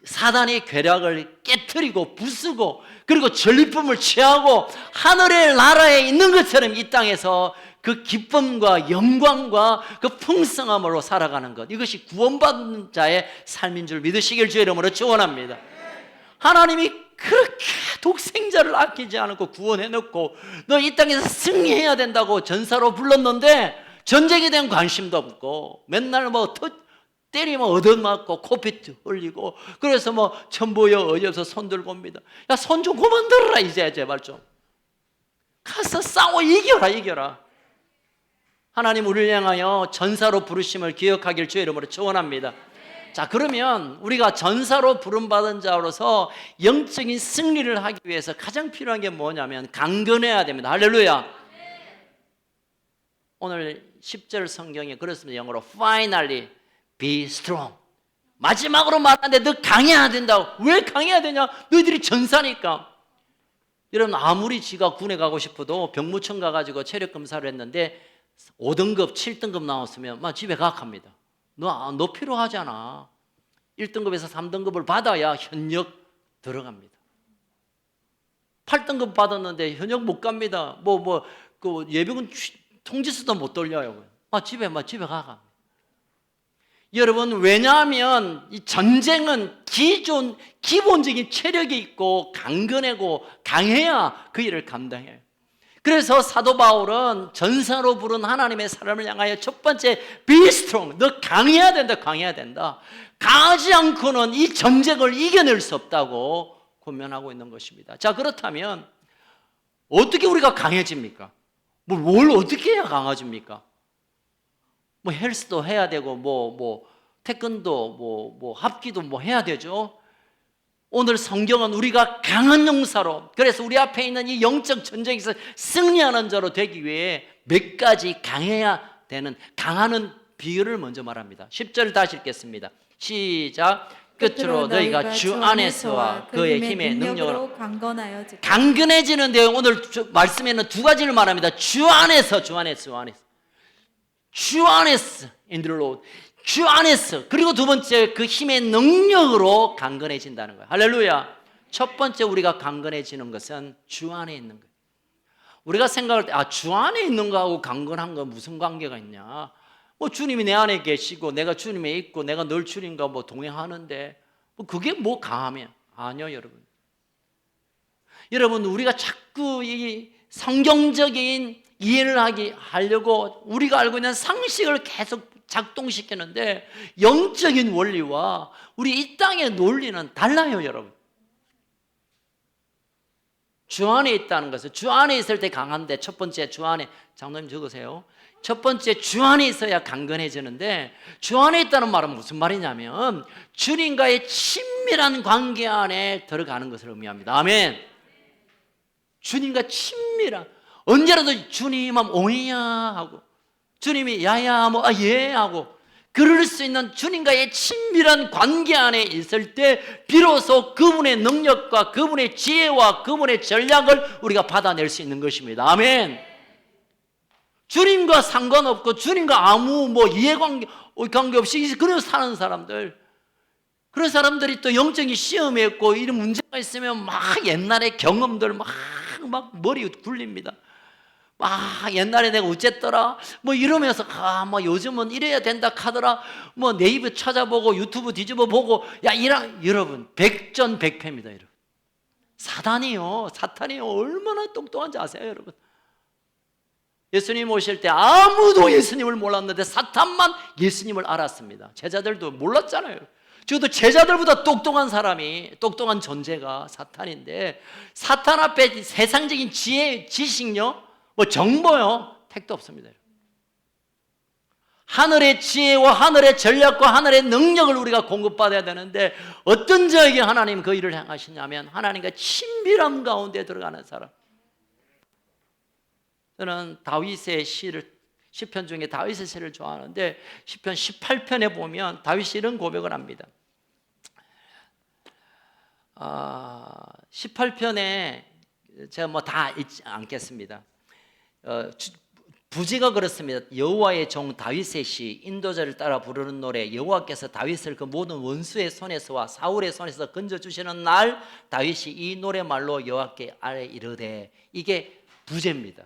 사단의 괴력을 깨트리고 부수고 그리고 전리품을 취하고 하늘의 나라에 있는 것처럼 이 땅에서 그 기쁨과 영광과 그 풍성함으로 살아가는 것, 이것이 구원받은 자의 삶인 줄 믿으시길 주의 이름으로 축원합니다. 하나님이 그렇게 독생자를 아끼지 않고 구원해놓고 너 이 땅에서 승리해야 된다고 전사로 불렀는데 전쟁에 대한 관심도 없고 맨날 뭐 때리면 얻어맞고 코피트 흘리고 그래서 뭐 천보여 어여서 손 들고 옵니다. 야, 손 좀 그만 들어라 이제 제발 좀. 가서 싸워 이겨라. 하나님 우리를 향하여 전사로 부르심을 기억하길 주의 이름으로 축원합니다. 자, 그러면 우리가 전사로 부름받은 자로서 영적인 승리를 하기 위해서 가장 필요한 게 뭐냐면 강건해야 됩니다. 할렐루야. 오늘 10절 성경에 그렇습니다. 영어로 finally be strong. 마지막으로 말하는데 너 강해야 된다고. 왜 강해야 되냐? 너희들이 전사니까. 여러분 아무리 지가 군에 가고 싶어도 병무청 가가지고 체력 검사를 했는데 5등급, 7등급 나왔으면 막 집에 가갑니다. 너 필요하잖아. 1등급에서 3등급을 받아야 현역 들어갑니다. 8등급 받았는데 현역 못 갑니다. 그 예비군 통지서도 못 돌려요. 집에 가가. 여러분 왜냐하면 이 전쟁은 기본적인 체력이 있고 강건하고 강해야 그 일을 감당해요. 그래서 사도 바울은 전사로 부른 하나님의 사람을 향하여 첫 번째 be strong, 너 강해야 된다. 강하지 않고는 이 전쟁을 이겨낼 수 없다고 권면하고 있는 것입니다. 자, 그렇다면 어떻게 우리가 강해집니까? 뭘 어떻게 해야 강해집니까? 헬스도 해야 되고 태권도 합기도 해야 되죠. 오늘 성경은 우리가 강한 용사로, 그래서 우리 앞에 있는 이 영적 전쟁에서 승리하는 자로 되기 위해 몇 가지 강해야 되는 강하는 비율을 먼저 말합니다. 10절 다시 읽겠습니다. 시작. 끝으로 너희가 주 안에서와 그의 힘의 능력으로 강건해지는데 오늘 말씀에는 두 가지를 말합니다. 주 안에서 in the Lord. 주 안에서. 그리고 두 번째 그 힘의 능력으로 강건해진다는 거예요. 할렐루야. 첫 번째 우리가 강건해지는 것은 주 안에 있는 거예요. 우리가 생각할 때 주 안에 있는 거하고 강건한 거 무슨 관계가 있냐? 주님이 내 안에 계시고 내가 주님에 있고 내가 늘 주님과 동행하는데 그게 강하면 아니요. 여러분 우리가 자꾸 이 성경적인 이해를 하려고 우리가 알고 있는 상식을 계속 작동시키는데 영적인 원리와 우리 이 땅의 논리는 달라요. 여러분 주 안에 있다는 것은 주 안에 있을 때 강한데, 첫 번째 주 안에, 장로님 적으세요. 첫 번째 주 안에 있어야 강건해지는데, 주 안에 있다는 말은 무슨 말이냐면 주님과의 친밀한 관계 안에 들어가는 것을 의미합니다. 아멘. 주님과 친밀한, 언제라도 주님 하면 오이야 하고 주님이 야야 하면 예 하고 그럴 수 있는 주님과의 친밀한 관계 안에 있을 때 비로소 그분의 능력과 그분의 지혜와 그분의 전략을 우리가 받아낼 수 있는 것입니다. 아멘. 주님과 상관없고 주님과 아무 이해관계 없이 그런 사는 사람들, 그런 사람들이 또 영적인 시험에 있고 이런 문제가 있으면 막 옛날의 경험들 막 머리 굴립니다. 옛날에 내가 어쨌더라 뭐 이러면서 뭐 요즘은 이래야 된다 카더라 뭐 네이버 찾아보고 유튜브 뒤집어 보고 여러분 백전백패입니다. 여러분 사탄이요 얼마나 똑똑한지 아세요 여러분? 예수님 오실 때 아무도 예수님을 몰랐는데 사탄만 예수님을 알았습니다. 제자들도 몰랐잖아요. 적어도 제자들보다 똑똑한 존재가 사탄인데, 사탄 앞에 세상적인 지혜, 지식요, 뭐 정보요, 택도 없습니다. 하늘의 지혜와 하늘의 전략과 하늘의 능력을 우리가 공급받아야 되는데, 어떤 자에게 하나님 그 일을 행하시냐면 하나님과 친밀함 가운데 들어가는 사람. 저는 다윗의 시편 중에 다윗의 시를 좋아하는데, 시편 18편에 보면 다윗이 이런 고백을 합니다. 18편에 제가 뭐 다 읽지 않겠습니다. 부제가 그렇습니다. 여호와의 종 다윗의 시, 인도자를 따라 부르는 노래. 여호와께서 다윗을 그 모든 원수의 손에서와 사울의 손에서 건져주시는 날 다윗이 이 노래말로 여호와께 아뢰 이르되. 이게 부제입니다.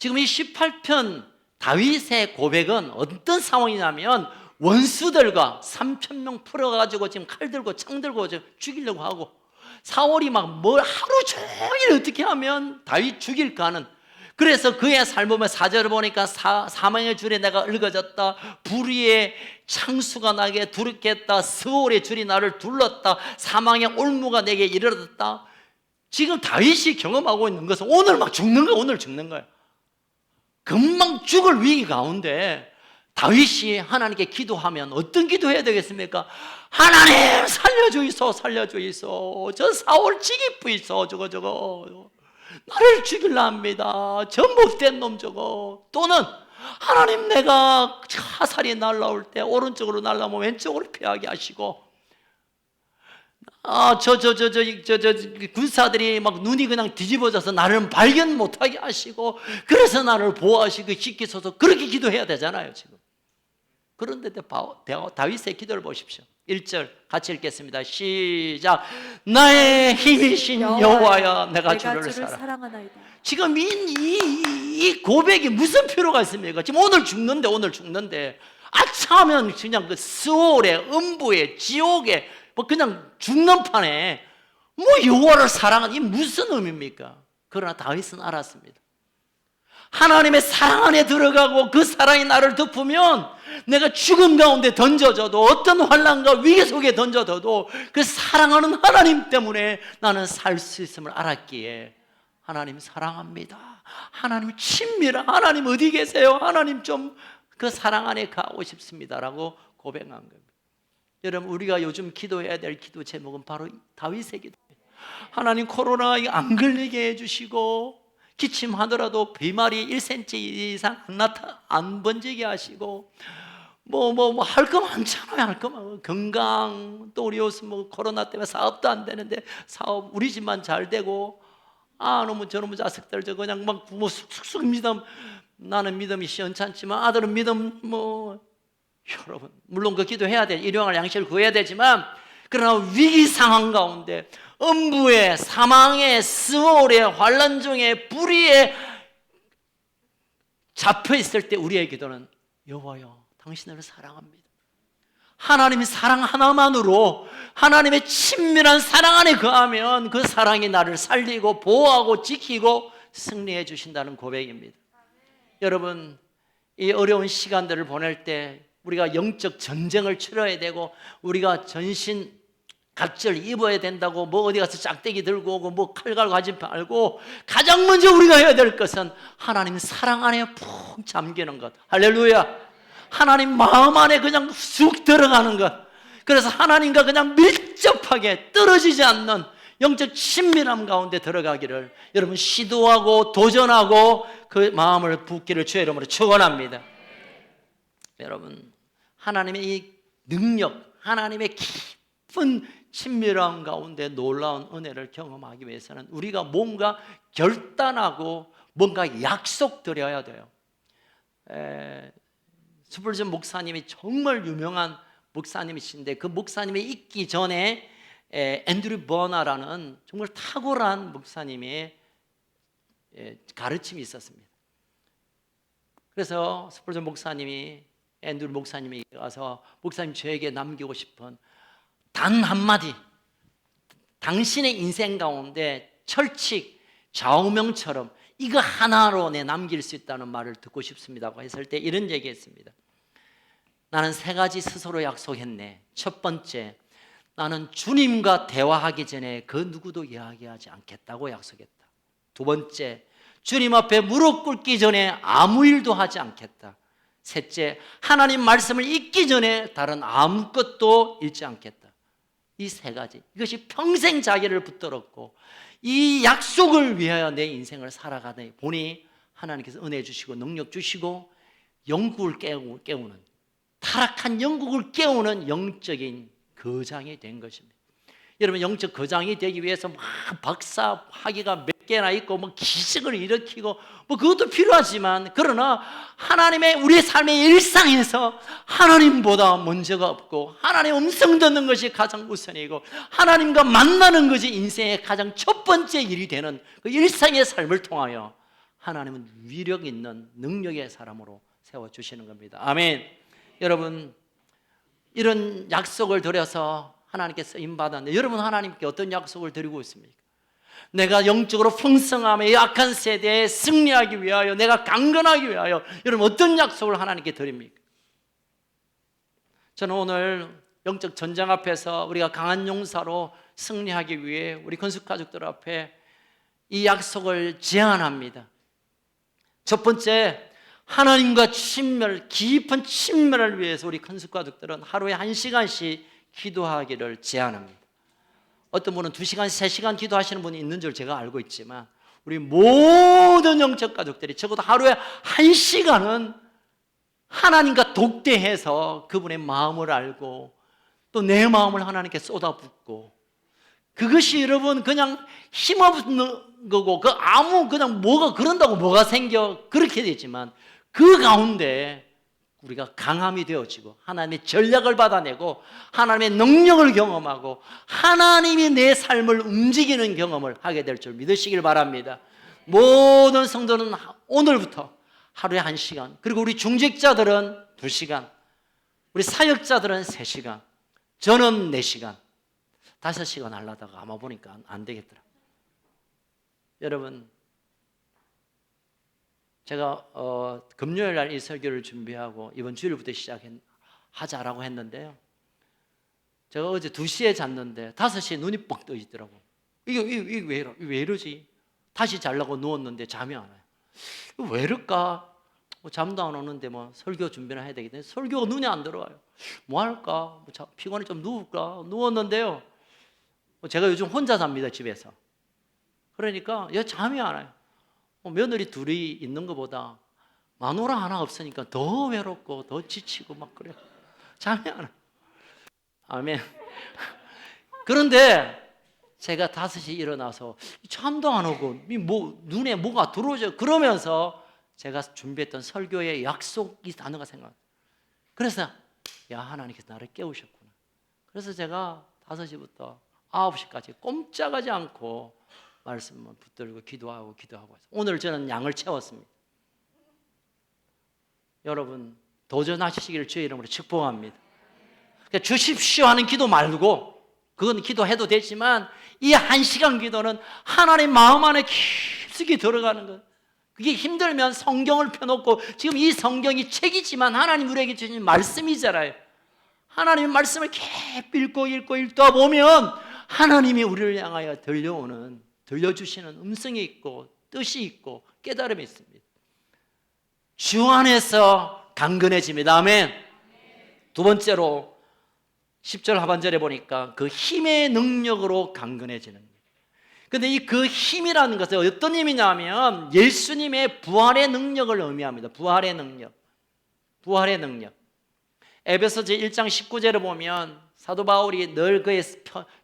지금 이 18편 다윗의 고백은 어떤 상황이냐면, 원수들과 3,000명 풀어가지고 지금 칼 들고 창 들고 죽이려고 하고, 사울이 막 뭘 하루 종일 어떻게 하면 다윗 죽일까 하는, 그래서 그의 삶을 4절을 보니까 사망의 줄에 내가 얽어졌다, 불의의 창수가 나게 두렵겠다, 스올의 줄이 나를 둘렀다, 사망의 올무가 내게 이르렀다. 지금 다윗이 경험하고 있는 것은 오늘 막 죽는 거야. 오늘 죽는 거야. 금방 죽을 위기 가운데 다윗이 하나님께 기도하면 어떤 기도해야 되겠습니까? 하나님 살려주이소, 살려주이소. 저 사울 지기쁘이소. 저거 나를 죽일라 합니다. 저 못된 놈 저거. 또는 하나님 내가 화살이 날라올 때 오른쪽으로 날라오면 왼쪽으로 피하게 하시고, 군사들이 막 눈이 그냥 뒤집어져서 나를 발견 못하게 하시고, 그래서 나를 보호하시고 지키소서. 그렇게 기도해야 되잖아요 지금. 그런데 다윗의 기도를 보십시오. 1절 같이 읽겠습니다. 시작. 나의 힘이신 여호와야, 내가 주를 사랑하나이다. 지금 이 고백이 무슨 필요가 있습니까? 지금 오늘 죽는데 아차하면 그냥 그 스올에, 음부에, 지옥에 뭐 그냥 죽는 판에 뭐 여호와를 사랑하는, 이 무슨 의미입니까? 그러나 다윗은 알았습니다. 하나님의 사랑 안에 들어가고 그 사랑이 나를 덮으면 내가 죽음 가운데 던져져도, 어떤 환난과 위기 속에 던져져도 그 사랑하는 하나님 때문에 나는 살 수 있음을 알았기에, 하나님 사랑합니다, 하나님 친밀한, 하나님 어디 계세요, 하나님 좀 그 사랑 안에 가고 싶습니다라고 고백한 겁니다. 여러분, 우리가 요즘 기도해야 될 기도 제목은 바로 다윗의 기도예요. 하나님 코로나 안 걸리게 해주시고, 기침하더라도 비말이 1cm 이상 안 번지게 하시고, 할 거 많잖아요. 할 거 많아요. 건강, 또 우리 요즘 코로나 때문에 사업도 안 되는데 사업 우리 집만 잘 되고, 너무 저놈의 자식들 저 그냥 막 쑥쑥 믿음, 나는 믿음이 시원찮지만 아들은 믿음 여러분, 물론 그 기도해야 돼. 일용할 양식을 구해야 되지만, 그러나 위기 상황 가운데, 음부의, 사망의, 스올의, 환난 중에, 불의에 잡혀 있을 때 우리의 기도는 여호와여, 당신을 사랑합니다. 하나님의 사랑 하나만으로, 하나님의 친밀한 사랑 안에 거하면 그 사랑이 나를 살리고 보호하고 지키고 승리해 주신다는 고백입니다. 여러분, 이 어려운 시간들을 보낼 때 우리가 영적 전쟁을 치러야 되고, 우리가 전신 갑절 입어야 된다고 어디 가서 짝대기 들고 오고 칼 갈고 하지 말고, 가장 먼저 우리가 해야 될 것은 하나님 사랑 안에 푹 잠기는 것. 할렐루야. 하나님 마음 안에 그냥 쑥 들어가는 것. 그래서 하나님과 그냥 밀접하게 떨어지지 않는 영적 친밀함 가운데 들어가기를 여러분 시도하고 도전하고 그 마음을 붓기를 주의 이름으로 축원합니다. 여러분, 하나님의 이 능력, 하나님의 깊은 친밀함 가운데 놀라운 은혜를 경험하기 위해서는 우리가 뭔가 결단하고 뭔가 약속드려야 돼요. 스펄전 목사님이 정말 유명한 목사님이신데, 그 목사님이 있기 전에 앤드류 버나라는 정말 탁월한 목사님이 가르침이 있었습니다. 그래서 스폴전 목사님이, 앤드루 목사님이 가서 목사님 저에게 남기고 싶은 단 한마디, 당신의 인생 가운데 철칙, 좌우명처럼 이거 하나로 내 남길 수 있다는 말을 듣고 싶습니다고 했을 때 이런 얘기했습니다. 나는 3가지 스스로 약속했네. 첫 번째, 나는 주님과 대화하기 전에 그 누구도 이야기하지 않겠다고 약속했다. 두 번째, 주님 앞에 무릎 꿇기 전에 아무 일도 하지 않겠다. 셋째, 하나님 말씀을 읽기 전에 다른 아무것도 읽지 않겠다. 이 3가지, 이것이 평생 자기를 붙들었고 이 약속을 위하여 내 인생을 살아가다 보니 하나님께서 은혜 주시고 능력 주시고 영국을 깨우는, 타락한 영국을 깨우는 영적인 거장이 된 것입니다. 여러분, 영적 거장이 되기 위해서 막 박사 학위가 몇 개나 있고 뭐 기적을 일으키고 뭐 그것도 필요하지만, 그러나 하나님의 우리의 삶의 일상에서 하나님보다 먼저가 없고 하나님의 음성 듣는 것이 가장 우선이고 하나님과 만나는 것이 인생의 가장 첫 번째 일이 되는 그 일상의 삶을 통하여 하나님은 위력 있는 능력의 사람으로 세워주시는 겁니다. 아멘. 여러분, 이런 약속을 드려서 하나님께 쓰임받았는데 여러분, 하나님께 어떤 약속을 드리고 있습니까? 내가 영적으로 풍성함에 약한 세대에 승리하기 위하여, 내가 강건하기 위하여 여러분 어떤 약속을 하나님께 드립니까? 저는 오늘 영적 전쟁 앞에서 우리가 강한 용사로 승리하기 위해 우리 건축 가족들 앞에 이 약속을 제안합니다. 첫 번째, 하나님과 친밀, 깊은 친밀을 위해서 우리 건축 가족들은 하루에 1시간씩 기도하기를 제안합니다. 어떤 분은 2시간, 3시간 기도하시는 분이 있는 줄 제가 알고 있지만 우리 모든 영적 가족들이 적어도 하루에 1시간은 하나님과 독대해서 그분의 마음을 알고 또 내 마음을 하나님께 쏟아붓고, 그것이 여러분 그냥 힘없는 거고 그냥 뭐가 그런다고 뭐가 생겨 그렇게 되지만 그 가운데 우리가 강함이 되어지고 하나님의 전략을 받아내고 하나님의 능력을 경험하고 하나님이 내 삶을 움직이는 경험을 하게 될 줄 믿으시길 바랍니다. 모든 성도는 오늘부터 하루에 1시간, 그리고 우리 중직자들은 2시간, 우리 사역자들은 3시간, 저는 4시간, 5시간 하려다가 아마 보니까 안 되겠더라. 여러분, 제가 금요일 날 이 설교를 준비하고 이번 주일부터 하자라고 했는데요, 제가 어제 2시에 잤는데 5시에 눈이 뻥 떠지더라고. 이게 왜 이러지? 다시 자려고 누웠는데 잠이 안 와요. 왜 이럴까? 잠도 안 오는데 뭐 설교 준비를 해야 되겠네. 설교가 눈에 안 들어와요. 뭐 할까? 피곤해 좀 누울까? 누웠는데요, 제가 요즘 혼자 잡니다, 집에서. 그러니까 잠이 안 와요. 며느리 둘이 있는 것보다 마누라 하나 없으니까 더 외롭고 더 지치고 막 그래요. 잠이 안 와요. 아멘. 그런데 제가 5시에 일어나서 잠도 안 오고 눈에 뭐가 들어오죠. 그러면서 제가 준비했던 설교의 약속이 단어가 생각나요. 그래서 하나님께서 나를 깨우셨구나. 그래서 제가 5시부터 9시까지 꼼짝하지 않고 말씀만 붙들고 기도하고 해서 오늘 저는 양을 채웠습니다. 여러분, 도전하시기를 주의 이름으로 축복합니다. 그러니까 주십시오 하는 기도 말고, 그건 기도해도 되지만 이 1시간 기도는 하나님 마음 안에 깊숙이 들어가는 것. 그게 힘들면 성경을 펴놓고, 지금 이 성경이 책이지만 하나님 우리에게 주신 말씀이잖아요. 하나님의 말씀을 깊이 읽고 읽다 보면 하나님이 우리를 향하여 들려주시는 음성이 있고 뜻이 있고 깨달음이 있습니다. 주 안에서 강건해집니다. 아멘. 두 번째로 10절 하반절에 보니까 그 힘의 능력으로 강건해지는 거예요. 그런데 그 힘이라는 것은 어떤 힘이냐면 예수님의 부활의 능력을 의미합니다. 부활의 능력. 에베소서 1장 19절에 보면 사도 바울이 늘 그의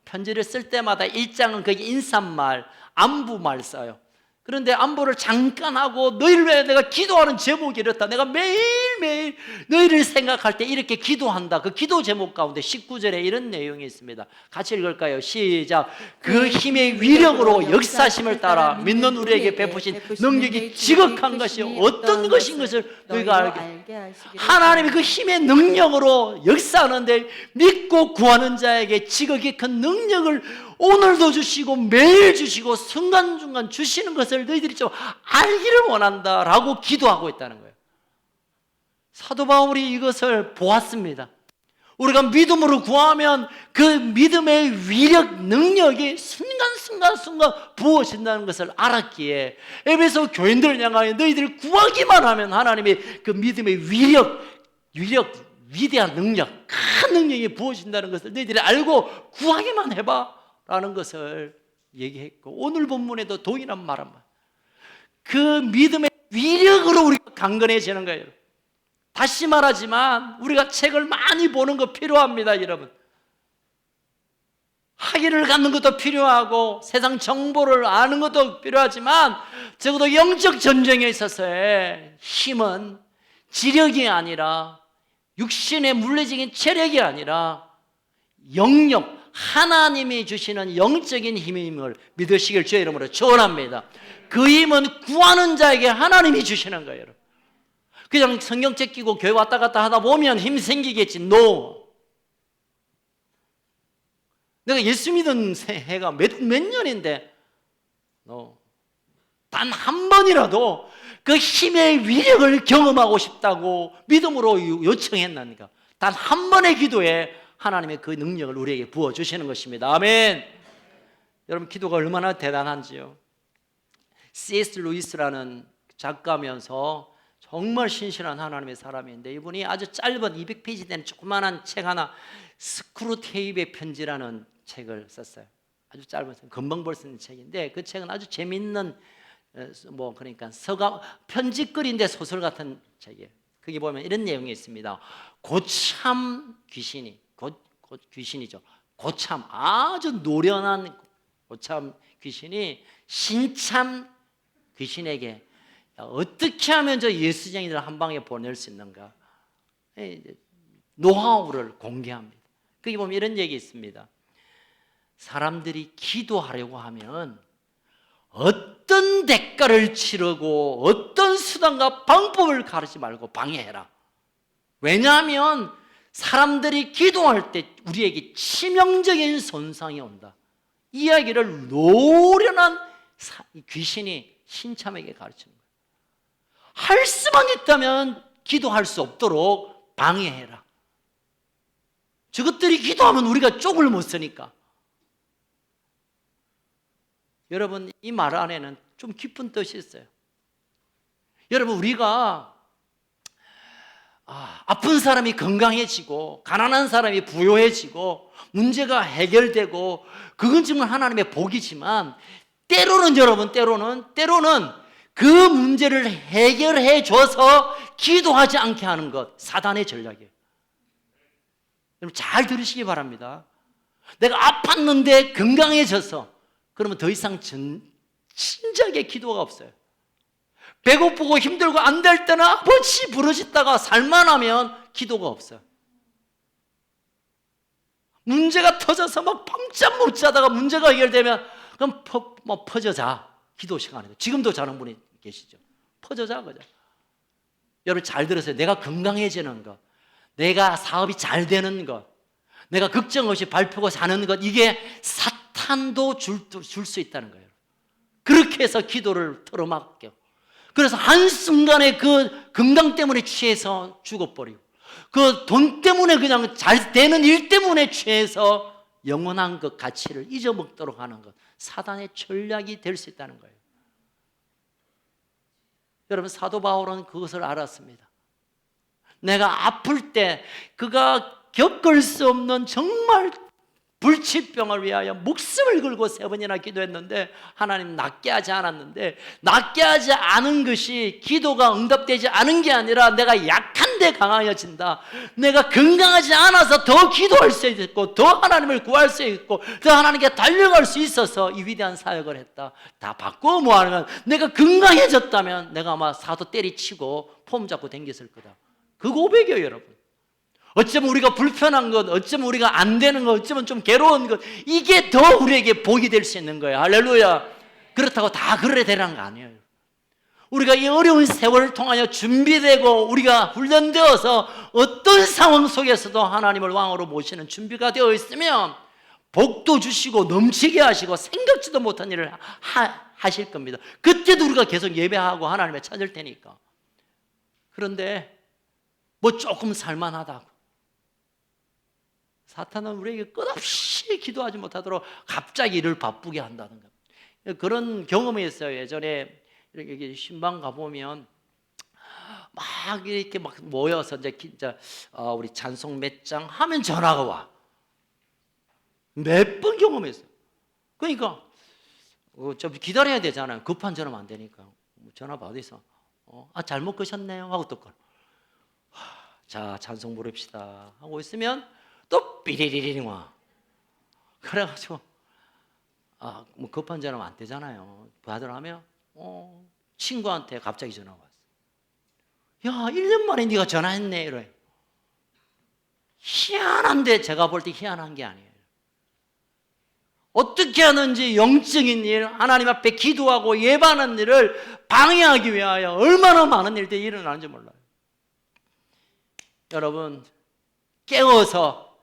편지를 쓸 때마다 1장은 그게 인사말, 안부말 써요. 그런데 안보를 잠깐 하고 너희를 위해 내가 기도하는 제목이 이렇다. 내가 매일매일 너희를 생각할 때 이렇게 기도한다. 그 기도 제목 가운데 19절에 이런 내용이 있습니다. 같이 읽을까요? 시작. 그 힘의 위력으로 역사심을 따라 믿는 우리에게 베푸신 능력이 지극한 것이 어떤 것인 것을 너희가 알게. 하나님이 그 힘의 능력으로 역사하는데 믿고 구하는 자에게 지극히 큰 능력을 오늘도 주시고 매일 주시고 순간순간 주시는 것을 너희들이 좀 알기를 원한다라고 기도하고 있다는 거예요. 사도 바울이 이것을 보았습니다. 우리가 믿음으로 구하면 그 믿음의 위력, 능력이 순간 부어진다는 것을 알았기에 에베소 교인들을 향하여 너희들 구하기만 하면 하나님이 그 믿음의 위력, 위대한 능력, 큰 능력이 부어진다는 것을 너희들이 알고 구하기만 해봐 라는 것을 얘기했고, 오늘 본문에도 동일한 말합니다. 그 믿음의 위력으로 우리가 강건해지는 거예요. 다시 말하지만 우리가 책을 많이 보는 거 필요합니다, 여러분. 학위를 갖는 것도 필요하고 세상 정보를 아는 것도 필요하지만 적어도 영적 전쟁에 있어서의 힘은 지력이 아니라 육신의 물리적인 체력이 아니라 영역, 하나님이 주시는 영적인 힘임을 믿으시길 주의 이름으로 축원합니다. 그 힘은 구하는 자에게 하나님이 주시는 거예요. 그냥 성경책 끼고 교회 왔다 갔다 하다 보면 힘 생기겠지. No. 내가 예수 믿은 해가 몇 년인데 no. 단 한 번이라도 그 힘의 위력을 경험하고 싶다고 믿음으로 요청했나니까 단 한 번의 기도에 하나님의 그 능력을 우리에게 부어주시는 것입니다. 아멘. 여러분, 기도가 얼마나 대단한지요. C.S. 루이스라는 작가면서 정말 신실한 하나님의 사람인데, 이분이 아주 짧은 200페이지 되는 조그마한 책 하나, 스크루테이프의 편지라는 책을 썼어요. 아주 짧은, 금방 볼 수 있는 책인데 그 책은 아주 재밌는 그러니까 편지거리인데 소설 같은 책이에요. 거기 보면 이런 내용이 있습니다. 고참 귀신이, 귀신이죠. 고참, 아주 노련한 고참 귀신이 신참 귀신에게 어떻게 하면 저 예수쟁이들 한 방에 보낼 수 있는가, 노하우를 공개합니다. 거기 보면 이런 얘기 있습니다. 사람들이 기도하려고 하면 어떤 대가를 치르고 어떤 수단과 방법을 가르치지 말고 방해해라. 왜냐하면 사람들이 기도할 때 우리에게 치명적인 손상이 온다. 이 이야기를 노련한 귀신이 신참에게 가르치는 거예요. 할 수만 있다면 기도할 수 없도록 방해해라. 저것들이 기도하면 우리가 쪽을 못 쓰니까. 여러분, 이 말 안에는 좀 깊은 뜻이 있어요. 여러분, 우리가 아픈 사람이 건강해지고 가난한 사람이 부유해지고 문제가 해결되고 그건 정말 하나님의 복이지만, 때로는 여러분, 때로는 그 문제를 해결해 줘서 기도하지 않게 하는 것, 사단의 전략이에요. 여러분, 잘 들으시기 바랍니다. 내가 아팠는데 건강해져서 그러면 더 이상 진작에 기도가 없어요. 배고프고 힘들고 안 될 때는 아버지 부르짖다가 살만하면 기도가 없어요. 문제가 터져서 막 밤잠 못 자다가 문제가 해결되면 그럼 퍼져 자. 기도 시간에. 지금도 자는 분이 계시죠. 퍼져 자 그죠. 여러분, 잘 들으세요. 내가 건강해지는 것, 내가 사업이 잘 되는 것, 내가 걱정 없이 밟히고 사는 것, 이게 사탄도 줄 수 있다는 거예요. 그렇게 해서 기도를 틀어막혀. 그래서 한순간에 그 건강 때문에 취해서 죽어버리고, 그 돈 때문에 그냥 잘 되는 일 때문에 취해서 영원한 그 가치를 잊어먹도록 하는 것, 사단의 전략이 될 수 있다는 거예요. 여러분, 사도 바울은 그것을 알았습니다. 내가 아플 때 그가 겪을 수 없는 정말 불치병을 위하여 목숨을 걸고 3번이나 기도했는데 하나님 낫게 하지 않았는데, 낫게 하지 않은 것이 기도가 응답되지 않은 게 아니라 내가 약한데 강하여진다, 내가 건강하지 않아서 더 기도할 수 있고 더 하나님을 구할 수 있고 더 하나님께 달려갈 수 있어서 이 위대한 사역을 했다. 다 바꾸어 뭐하면 내가 건강해졌다면 내가 아마 사도 때리치고 폼 잡고 댕겼을 거다. 그 고백이에요 여러분. 어쩌면 우리가 불편한 것, 어쩌면 우리가 안 되는 것, 어쩌면 좀 괴로운 것, 이게 더 우리에게 복이 될 수 있는 거예요. 할렐루야. 그렇다고 다 그래야 되는 거 아니에요. 우리가 이 어려운 세월을 통하여 준비되고 우리가 훈련되어서 어떤 상황 속에서도 하나님을 왕으로 모시는 준비가 되어 있으면 복도 주시고 넘치게 하시고 생각지도 못한 일을 하실 겁니다. 그때도 우리가 계속 예배하고 하나님을 찾을 테니까. 그런데 뭐 조금 살만하다고 사탄은 우리에게 끝없이 기도하지 못하도록 갑자기 일을 바쁘게 한다는 것. 그런 경험이 있어요. 예전에 이렇게 신방 가보면 막 이렇게 막 모여서 이제 우리 찬송 몇 장 하면 전화가 와. 몇 번 경험했어요. 그러니까 좀 기다려야 되잖아요. 급한 전화면 안 되니까. 전화 받아서 잘못 끄셨네요 하고 또 자 찬송 부릅시다 하고 있으면 또 삐리리리 와. 그래가지고 뭐 급한 전화면 안 되잖아요. 받으라면 친구한테 갑자기 전화가 왔어. 야 1년 만에 네가 전화했네 이래. 희한한데 제가 볼 때 희한한 게 아니에요. 어떻게 하는지 영적인 일, 하나님 앞에 기도하고 예배하는 일을 방해하기 위하여 얼마나 많은 일들이 일어나는지 몰라요. 여러분 깨워서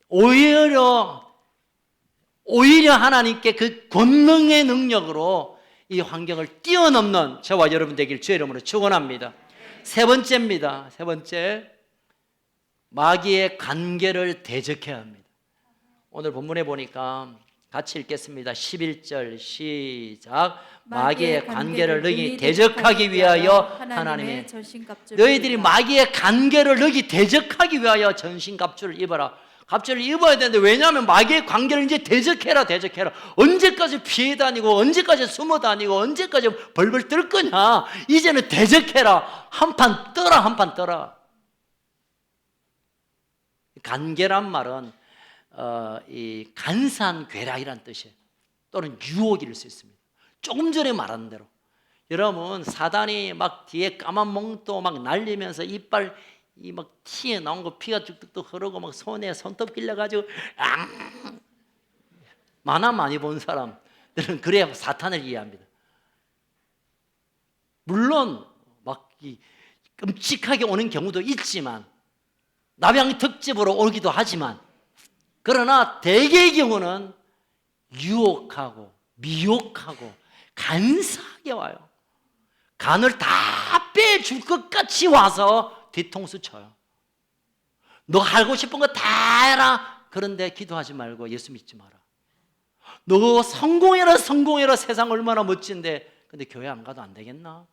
오히려 하나님께 그 권능의 능력으로 이 환경을 뛰어넘는 저와 여러분 되길 주의 이름으로 축원합니다. 세 번째입니다. 세 번째, 마귀의 관계를 대적해야 합니다. 오늘 본문에 보니까 같이 읽겠습니다. 11절 시작. 마귀의 관계를 너희 대적하기 위하여 하나님의 너희들이 마귀의 관계를 너희 대적하기 위하여 전신갑주를 입어라. 갑주를 입어야 되는데, 왜냐하면 마귀의 관계를 이제 대적해라. 언제까지 피해 다니고 언제까지 숨어 다니고 언제까지 벌벌 떨 거냐. 이제는 대적해라. 한판 떠라. 관계란 말은 이 간사한 괴락이란 뜻이에요. 또는 유혹일 수 있습니다. 조금 전에 말한 대로 여러분 사단이 막 뒤에 까만 몽도 막 날리면서 이빨 이 막 튀어 나온 거 피가 쭉쭉쭉 흐르고 막 손에 손톱 길러가지고 만화 많이 본 사람들은 그래야 사탄을 이해합니다. 물론 막 끔찍하게 오는 경우도 있지만 남양 특집으로 오기도 하지만, 그러나 대개의 경우는 유혹하고 미혹하고 간사하게 와요. 간을 다 빼줄 것 같이 와서 뒤통수 쳐요. 너 하고 싶은 거 다 해라. 그런데 기도하지 말고 예수 믿지 마라. 너 성공해라. 세상 얼마나 멋진데. 근데 교회 안 가도 안 되겠나?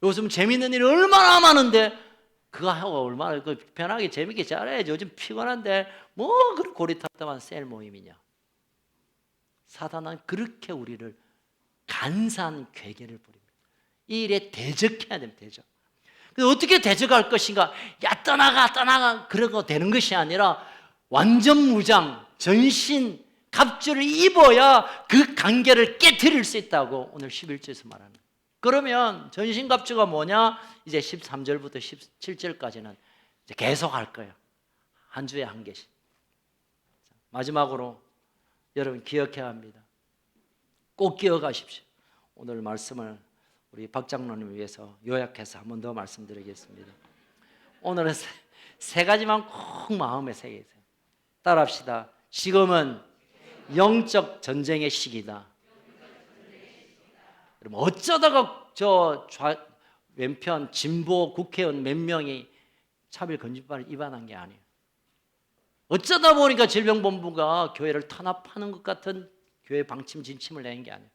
요즘 재밌는 일이 얼마나 많은데 그거 하고 얼마나 편하게 재밌게 잘해야지. 요즘 피곤한데 뭐 그런 고리타분한 셀 모임이냐. 사단은 그렇게 우리를 간사한 괴계를 부립니다. 이 일에 대적해야 됩니다. 대적. 근데 어떻게 대적할 것인가? 야 떠나가 그러고 되는 것이 아니라 완전 무장 전신 갑주를 입어야 그 관계를 깨트릴 수 있다고 오늘 11절에서 말합니다. 그러면 전신 갑주가 뭐냐? 이제 13절부터 17절까지는 이제 계속 할 거예요. 한 주에 한 개씩. 마지막으로 여러분 기억해야 합니다. 꼭 기억하십시오. 오늘 말씀을 우리 박 장로님을 위해서 요약해서 한 번 더 말씀드리겠습니다. 오늘은 세 가지만 꼭 마음에 새기세요. 따라합시다. 지금은 영적 전쟁의 시기다. 여러분 어쩌다가 왼편 진보 국회의원 몇 명이 차별 금지법을 위반한 게 아니에요. 어쩌다 보니까 질병본부가 교회를 탄압하는 것 같은 교회 방침 진침을 내는 게 아니에요.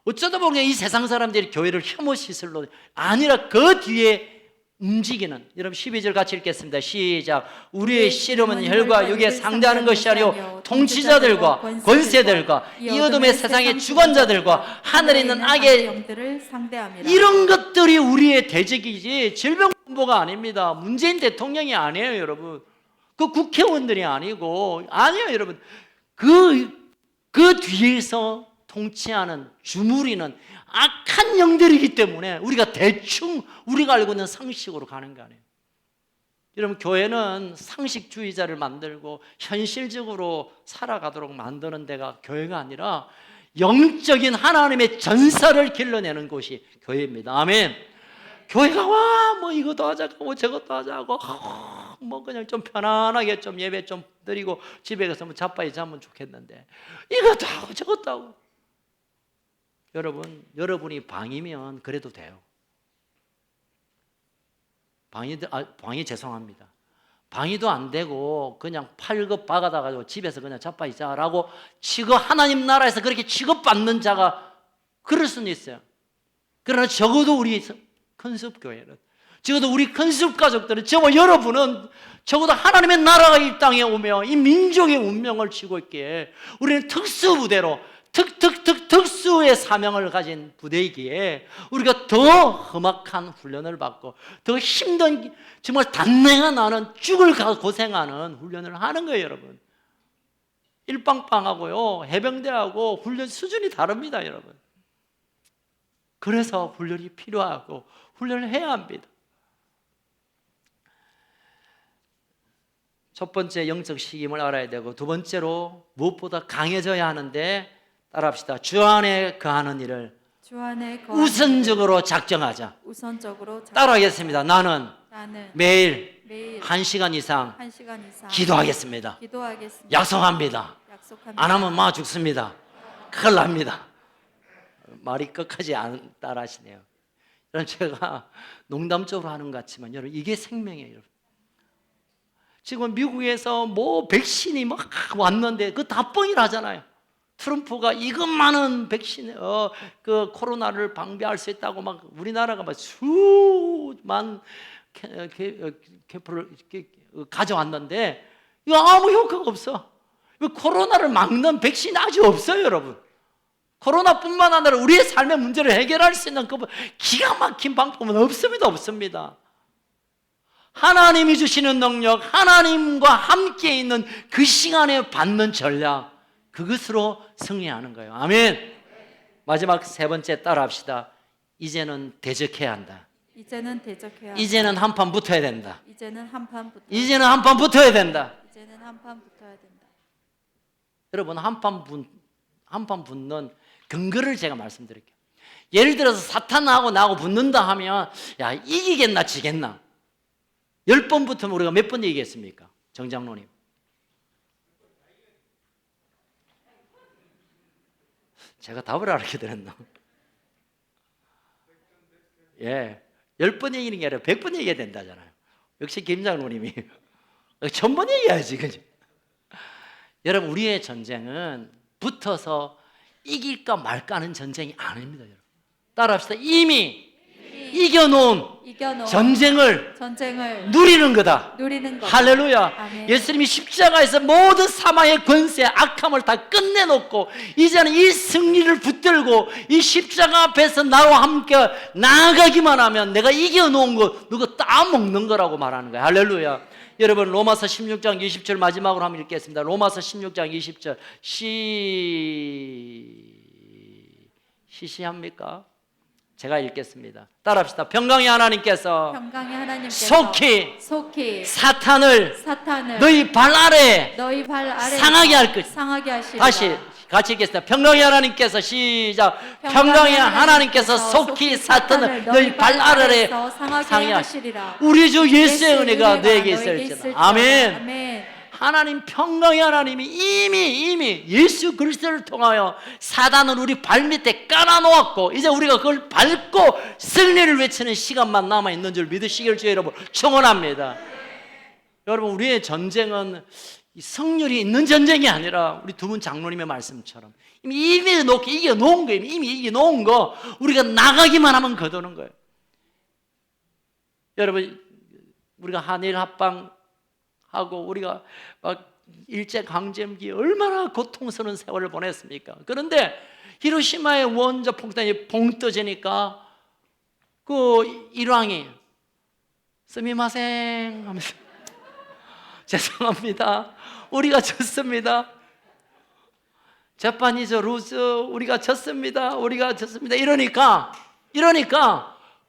어쩌다 보니까 이 세상 사람들이 교회를 혐오 시설로 아니라 그 뒤에 움직이는, 여러분 12절 같이 읽겠습니다. 시작. 우리의 씨름은 혈과 육에 상대하는 것이 아니요 통치자들과 권세들과 이 어둠의 세상의 주관자들과 하늘에 있는 악의 영들을 상대함이라. 이런 것들이 우리의 대적이지 질병본부가 아닙니다. 문재인 대통령이 아니에요, 여러분. 그 국회의원들이 아니고 아니에요, 여러분. 그 뒤에서 통치하는 주무리는 악한 영들이기 때문에 우리가 대충 우리가 알고 있는 상식으로 가는 거 아니에요. 여러분, 교회는 상식주의자를 만들고 현실적으로 살아가도록 만드는 데가 교회가 아니라 영적인 하나님의 전사를 길러내는 곳이 교회입니다. 아멘. 교회가 와 뭐 이것도 하자고 뭐 저것도 하자고 뭐 그냥 좀 편안하게 좀 예배 좀 드리고 집에 가서 뭐 자빠이 자면 좋겠는데 이것도 하고 저것도 하고. 여러분이 방이면 그래도 돼요. 방이 죄송합니다. 방위도 안 되고 그냥 팔급 박아다가지고 집에서 그냥 자빠이 자라고 하나님 나라에서 그렇게 취급받는 자가 그럴 수는 있어요. 그러나 적어도 우리 큰숲교회는, 적어도 우리 큰숲가족들은, 여러분은 적어도 하나님의 나라가 이 땅에 오며 이 민족의 운명을 쥐고 있기에 우리는 특수부대로 특수의 사명을 가진 부대이기에 우리가 더 험악한 훈련을 받고 더 힘든, 정말 단내가 나는 죽을 고생하는 훈련을 하는 거예요, 여러분. 일빵빵하고요, 해병대하고 훈련 수준이 다릅니다, 여러분. 그래서 훈련이 필요하고 훈련을 해야 합니다. 첫 번째 영적 식임을 알아야 되고, 두 번째로 무엇보다 강해져야 하는데, 따라합시다. 주 안에 거하는 일을 주 안에 거하는 우선적으로 작정하자. 우선적으로 따라하겠습니다. 나는 매일 매일 1시간 이상 1시간 이상 기도하겠습니다. 기도하겠습니다. 약속합니다. 안 하면 마 죽습니다. 큰일 납니다. 말이 끝까지 안 따라하시네요. 여러분, 제가 농담적으로 하는 것 같지만 여러분, 이게 생명이에요, 여러분. 지금 미국에서 뭐 백신이 막 왔는데 그 다 뻥이라잖아요. 트럼프가 이것만은 백신, 그 코로나를 방비할 수 있다고 막 우리나라가 막 수만 캠프를 가져왔는데 이거 아무 효과가 없어. 코로나를 막는 백신이 아직 없어요, 여러분. 코로나뿐만 아니라 우리의 삶의 문제를 해결할 수 있는 그 기가 막힌 방법은 없습니다. 하나님이 주시는 능력, 하나님과 함께 있는 그 시간에 받는 전략, 그것으로 승리하는 거예요. 아멘. 마지막 세 번째 따라합시다. 이제는 대적해야 한다. 이제는 대적해야 이제는 한판 붙어야 된다. 이제는 한판 붙어야 된다. 여러분, 한판 붙는 근거를 제가 말씀드릴게요. 예를 들어서 사탄하고 나하고 붙는다 하면 야, 이기겠나 지겠나? 10번 붙으면 우리가 몇 번 이기겠습니까? 정장로님. 제가 답을 알게 되었나? 예, 10번 이기는 게 아니라 100번 이겨야 된다잖아요. 역시 김장로님이 1000번 이겨야지, 그죠? 여러분, 우리의 전쟁은 붙어서 이길까 말까 하는 전쟁이 아닙니다, 여러분. 따라합시다. 이미 이겨놓은 전쟁을 누리는 거다. 할렐루야. 아멘. 예수님이 십자가에서 모든 사망의 권세, 악함을 다 끝내놓고 이제는 이 승리를 붙들고 이 십자가 앞에서 나와 함께 나아가기만 하면 내가 이겨놓은 거 누가 따먹는 거라고 말하는 거예요. 할렐루야. 여러분, 로마서 16장 20절 마지막으로 한번 읽겠습니다. 로마서 16장 20절 시시합니까? 제가 읽겠습니다. 따라합시다. 평강의 하나님께서 속히 사탄을 너희 발 아래 상하게 할 것. 다시 같이 읽겠습니다. 평강의 하나님께서 시작. 평강의 하나님께서 속히 사탄을 너희 발 아래 상하게 하시리라. 우리 주 예수의 은혜가 너에게 있을지어다. 아멘. 하나님, 평강의 하나님이 이미 예수 그리스도를 통하여 사단을 우리 발밑에 깔아놓았고 이제 우리가 그걸 밟고 승리를 외치는 시간만 남아있는 줄 믿으시길 주의 여러분 축원합니다. 여러분, 우리의 전쟁은 승률이 있는 전쟁이 아니라 우리 두 분 장로님의 말씀처럼 이미 이겨놓은 거예요. 이미 이겨놓은 거 우리가 나가기만 하면 거두는 거예요. 여러분, 우리가 한일 합방하고 우리가 막 일제 강점기 얼마나 고통스러운 세월을 보냈습니까? 그런데 히로시마의 원자 폭탄이 봉 떠지니까 그 일왕이 스미마생 하면서 죄송합니다, 우리가 졌습니다, 재판이즈 루즈, 우리가 졌습니다, 우리가 졌습니다 이러니까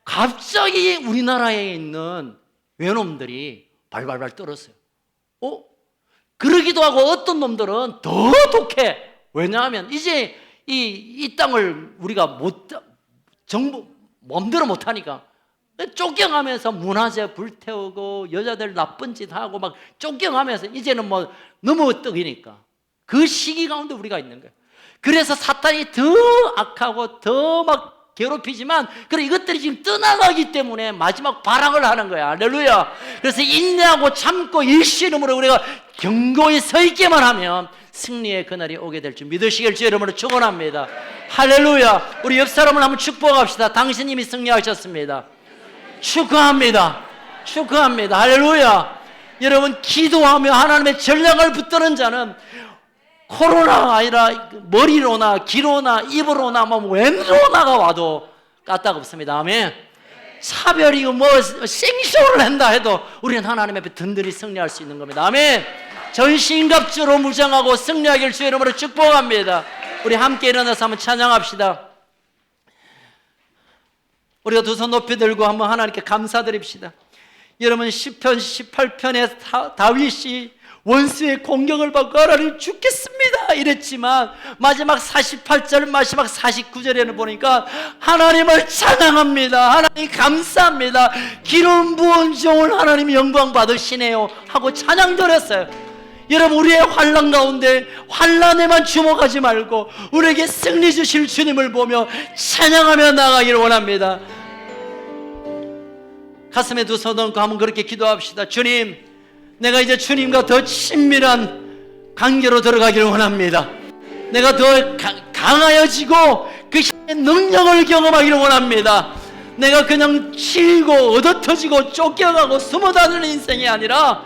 갑자기 우리나라에 있는 외놈들이 발발발 떨었어요. 그러기도 하고 어떤 놈들은 더 독해. 왜냐하면 이제 이 땅을 우리가 정부 마음대로 못하니까 쫓겨가면서 문화재 불태우고 여자들 나쁜 짓 하고 막 쫓겨가면서 이제는 뭐 너무 떡이니까 그 시기 가운데 우리가 있는 거예요. 그래서 사탄이 더 악하고 더 막 괴롭히지만 그래 이것들이 지금 떠나가기 때문에 마지막 발악을 하는 거야. 할렐루야. 그래서 인내하고 참고 일시름으로 우리가 견고히 서 있기만 하면 승리의 그날이 오게 될 줄 믿으시길 주 이름으로 축원합니다. 할렐루야. 우리 옆 사람을 한번 축복합시다. 당신님이 승리하셨습니다. 축하합니다. 축하합니다. 할렐루야. 여러분, 기도하며 하나님의 전략을 붙드는 자는 코로나가 아니라 머리로나 귀로나 입으로나 뭐 왼로나가 와도 까딱없습니다. 아멘. 차별이고 뭐 생쇼를 한다 해도 우리는 하나님 앞에 든든히 승리할 수 있는 겁니다. 아멘. 전신갑주로 무장하고 승리하길 주 이름으로 축복합니다. 우리 함께 일어나서 한번 찬양합시다. 우리가 두 손 높이 들고 한번 하나님께 감사드립시다. 여러분, 시편 18편에 다윗이 원수의 공격을 받고 하나님 죽겠습니다 이랬지만 마지막 48절 마지막 49절에는 보니까 하나님을 찬양합니다. 하나님 감사합니다. 기름 부은 종을 하나님 영광 받으시네요 하고 찬양 드렸어요. 여러분, 우리의 환난 가운데 환난에만 주목하지 말고 우리에게 승리 주실 주님을 보며 찬양하며 나가기를 원합니다. 가슴에 두 손 얹고 한번 그렇게 기도합시다. 주님, 내가 이제 주님과 더 친밀한 관계로 들어가기를 원합니다. 내가 더 강하여지고 그 힘의 능력을 경험하기를 원합니다. 내가 그냥 치이고 얻어터지고 쫓겨가고 숨어다니는 인생이 아니라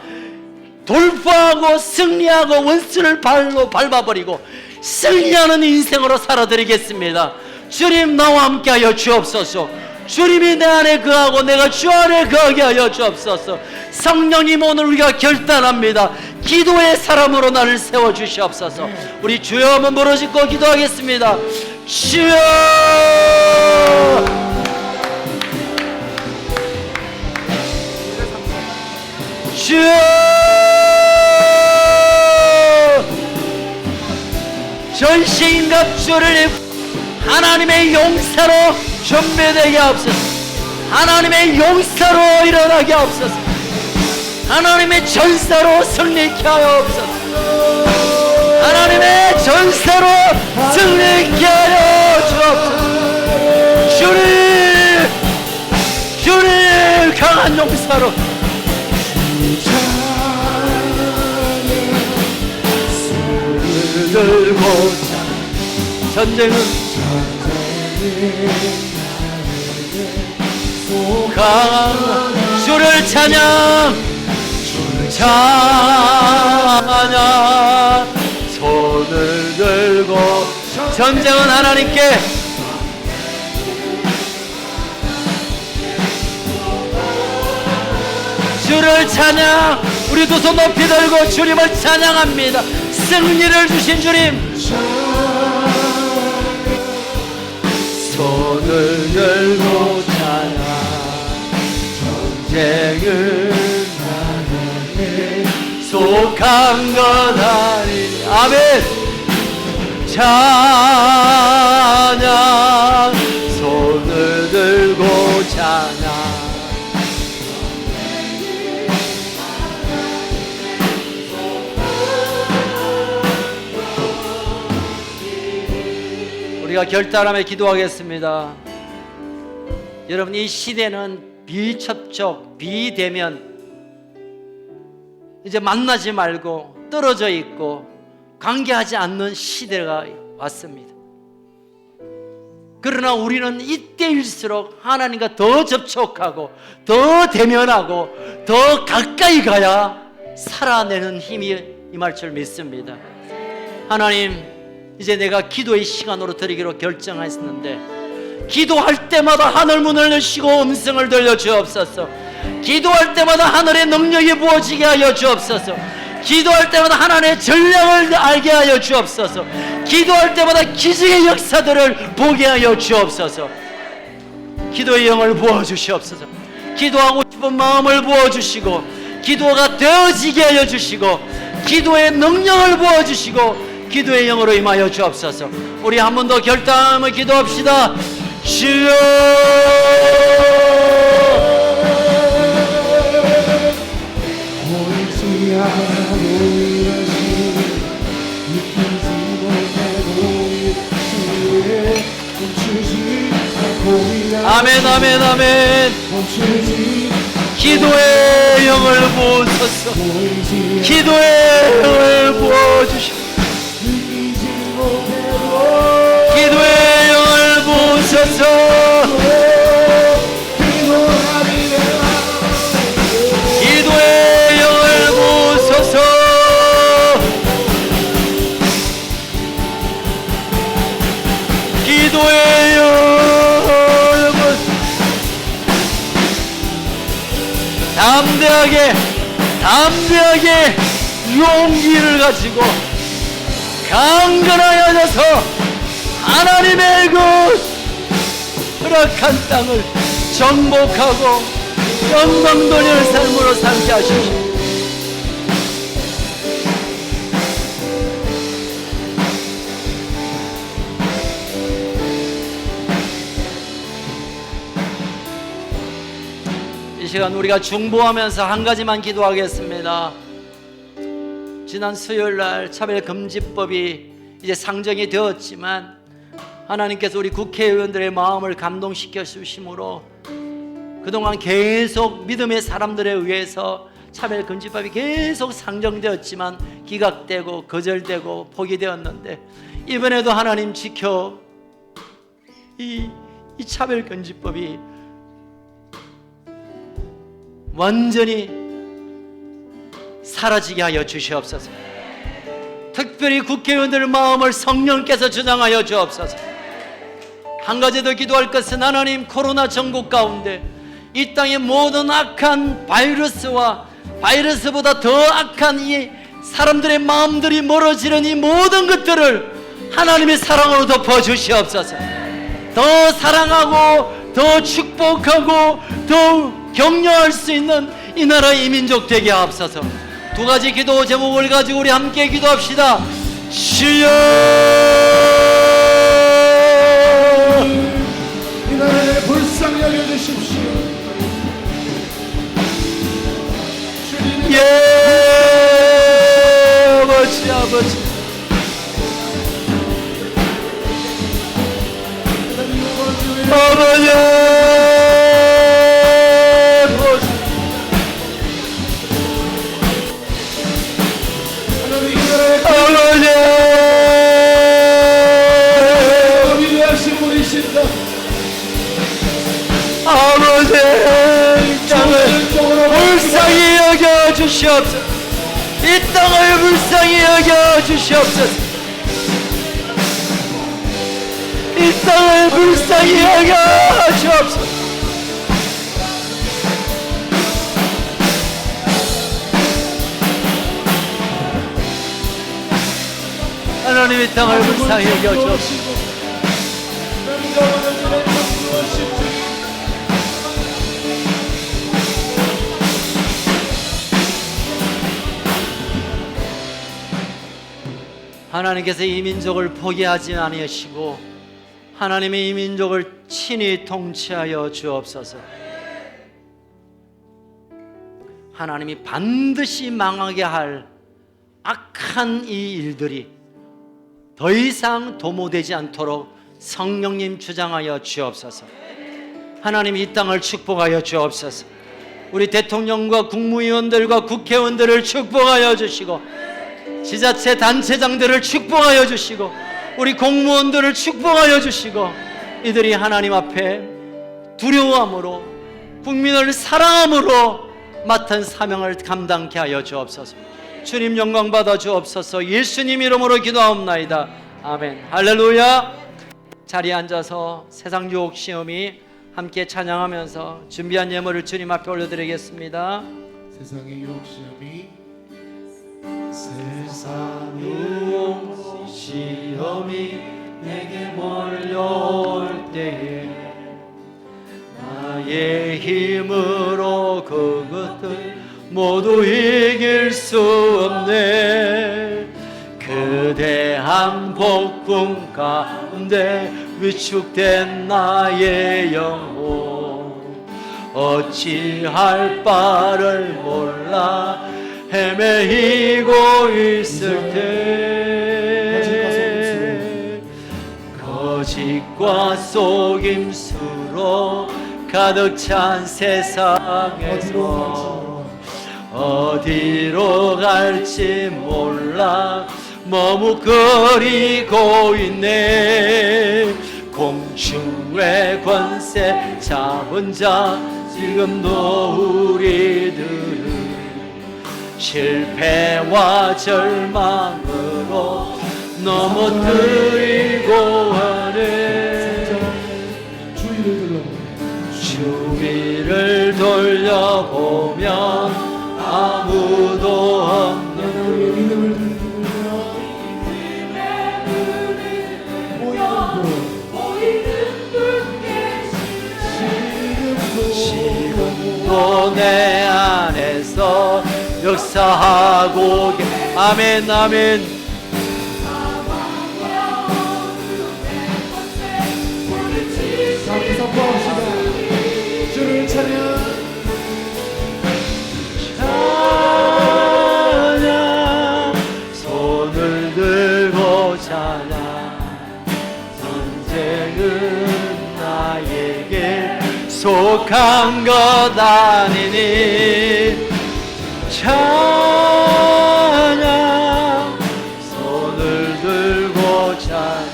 돌파하고 승리하고 원수를 발로 밟아버리고 승리하는 인생으로 살아드리겠습니다. 주님, 나와 함께하여 주옵소서. 주님이 내 안에 거하고 내가 주 안에 거하게 하여 주옵소서. 성령님, 오늘 우리가 결단합니다. 기도의 사람으로 나를 세워주시옵소서. 우리 주여 한번 부르짖고 기도하겠습니다. 주여, 주여, 전신갑주를 하나님의 용사로 준비되게 하옵소서. 하나님의 용사로 일어나게 하옵소서. 하나님의 전사로 승리케 하여 없소서. 하나님의 전사로 승리케 하여 주옵소서. 주님 강한 용사로 들고 전쟁은 강한 주를 찬양 손을 들고 전쟁은 하나님께 주를 찬양. 우리 두 손 높이 들고 주님을 찬양합니다. 승리를 주신 주님, 손을 들고 찬양. 전쟁은 하나님께 속한 것 아니. 아멘. 찬양. 손을 들고 찬양. 우리가 결단하며 기도하겠습니다. 여러분, 이 시대는 비접촉, 비대면, 이제 만나지 말고 떨어져 있고 관계하지 않는 시대가 왔습니다. 그러나 우리는 이때일수록 하나님과 더 접촉하고 더 대면하고 더 가까이 가야 살아내는 힘이 임할 줄 믿습니다. 하나님, 이제 내가 기도의 시간으로 드리기로 결정했었는데 기도할 때마다 하늘 문을 여시고 음성을 들려 주옵소서. 기도할 때마다 하늘의 능력이 부어지게 하여 주옵소서. 기도할 때마다 하나님의 전략을 알게 하여 주옵소서. 기도할 때마다 기적의 역사들을 보게 하여 주옵소서. 기도의 영을 부어주시옵소서. 기도하고 싶은 마음을 부어주시고 기도가 되어지게 하여 주시고 기도의 능력을 부어주시고 기도의 영으로 임하여 주옵소서. 우리 한 번 더 결단하며 기도합시다. 주여, 보이지 않아 보이시 느끼지 못해 보이시 멈추지 않고 아멘 아멘 아멘. 멈추지 기도의 영을 부어주소서. 보이지 기도의 영을 부어주시고 느끼지 못해도 기도의 영을 부으소서. 기도의 영을 부으소서. 기도의 영을 담대하게 용기를 가지고 강건하여져서 하나님의 그 허락한 땅을 정복하고 영광 돌리는 삶으로 살게 하십시오. 이 시간 우리가 중보하면서 한 가지만 기도하겠습니다. 지난 수요일날 차별금지법이 이제 상정이 되었지만 하나님께서 우리 국회의원들의 마음을 감동시켜 주심으로 그동안 계속 믿음의 사람들에 의해서 차별금지법이 계속 상정되었지만 기각되고 거절되고 포기되었는데 이번에도 하나님 지켜 이 차별금지법이 완전히 사라지게 하여 주시옵소서. 특별히 국회의원들 마음을 성령께서 주장하여 주옵소서. 한 가지 더 기도할 것은 하나님, 코로나 전국 가운데 이 땅의 모든 악한 바이러스와 바이러스보다 더 악한 이 사람들의 마음들이 멀어지는 이 모든 것들을 하나님의 사랑으로 덮어 주시옵소서. 더 사랑하고 더 축복하고 더 격려할 수 있는 이 나라의 이민족 되게 하옵소서. 두 가지 기도 제목을 가지고 우리 함께 기도합시다. 주여, 이 나라에 불쌍히 여겨주십시오. 주님의 예, 아버지 아버지 아버지 위대하신 분이신다. 아버지, 이 땅을 불쌍히 여겨 주시옵소서. 이 땅을 불쌍히 여겨 주시옵소서. 이 땅을 불쌍히 여겨 주옵소서. 하나님, 이 땅을 불쌍히 여겨 주옵소서. 하나님께서 이 민족을 포기하지 아니하시고 하나님의 이 민족을 친히 통치하여 주옵소서. 하나님이 반드시 망하게 할 악한 이 일들이 더 이상 도모되지 않도록 성령님 주장하여 주옵소서. 하나님, 이 땅을 축복하여 주옵소서. 우리 대통령과 국무위원들과 국회의원들을 축복하여 주시고 지자체 단체장들을 축복하여 주시고 우리 공무원들을 축복하여 주시고 이들이 하나님 앞에 두려워함으로 국민을 사랑함으로 맡은 사명을 감당케 하여 주옵소서. 주님 영광 받아 주옵소서. 예수님 이름으로 기도하옵나이다. 아멘. 할렐루야. 자리에 앉아서 세상 유혹 시험이 함께 찬양하면서 준비한 예물을 주님 앞에 올려드리겠습니다. 세상의 유혹 시험이 세상 유혹 시험이 내게 몰려올 때에 나의 힘으로 그것들 모두 이길 수 없네. 그대한 복음 가운데 위축된 나의 영혼 어찌할 바를 몰라 헤매이고 있을 때 거짓과 속임수로 가득 찬 세상에서 어디로 갈지 몰라 머뭇거리고 있네. 공중의 권세 잡은 자 지금도 우리들은 실패와 절망으로 넘어뜨리고 하네. 주위를 돌려보면 아무도 없는 지금도 내 안에서 역사하고 아멘 아멘. 선포합시다. 주를 찬양. 찬양 손을 들고 찬양. 전쟁은 나에게 속한 것 아니니. 찬양 손을 들고 찬양.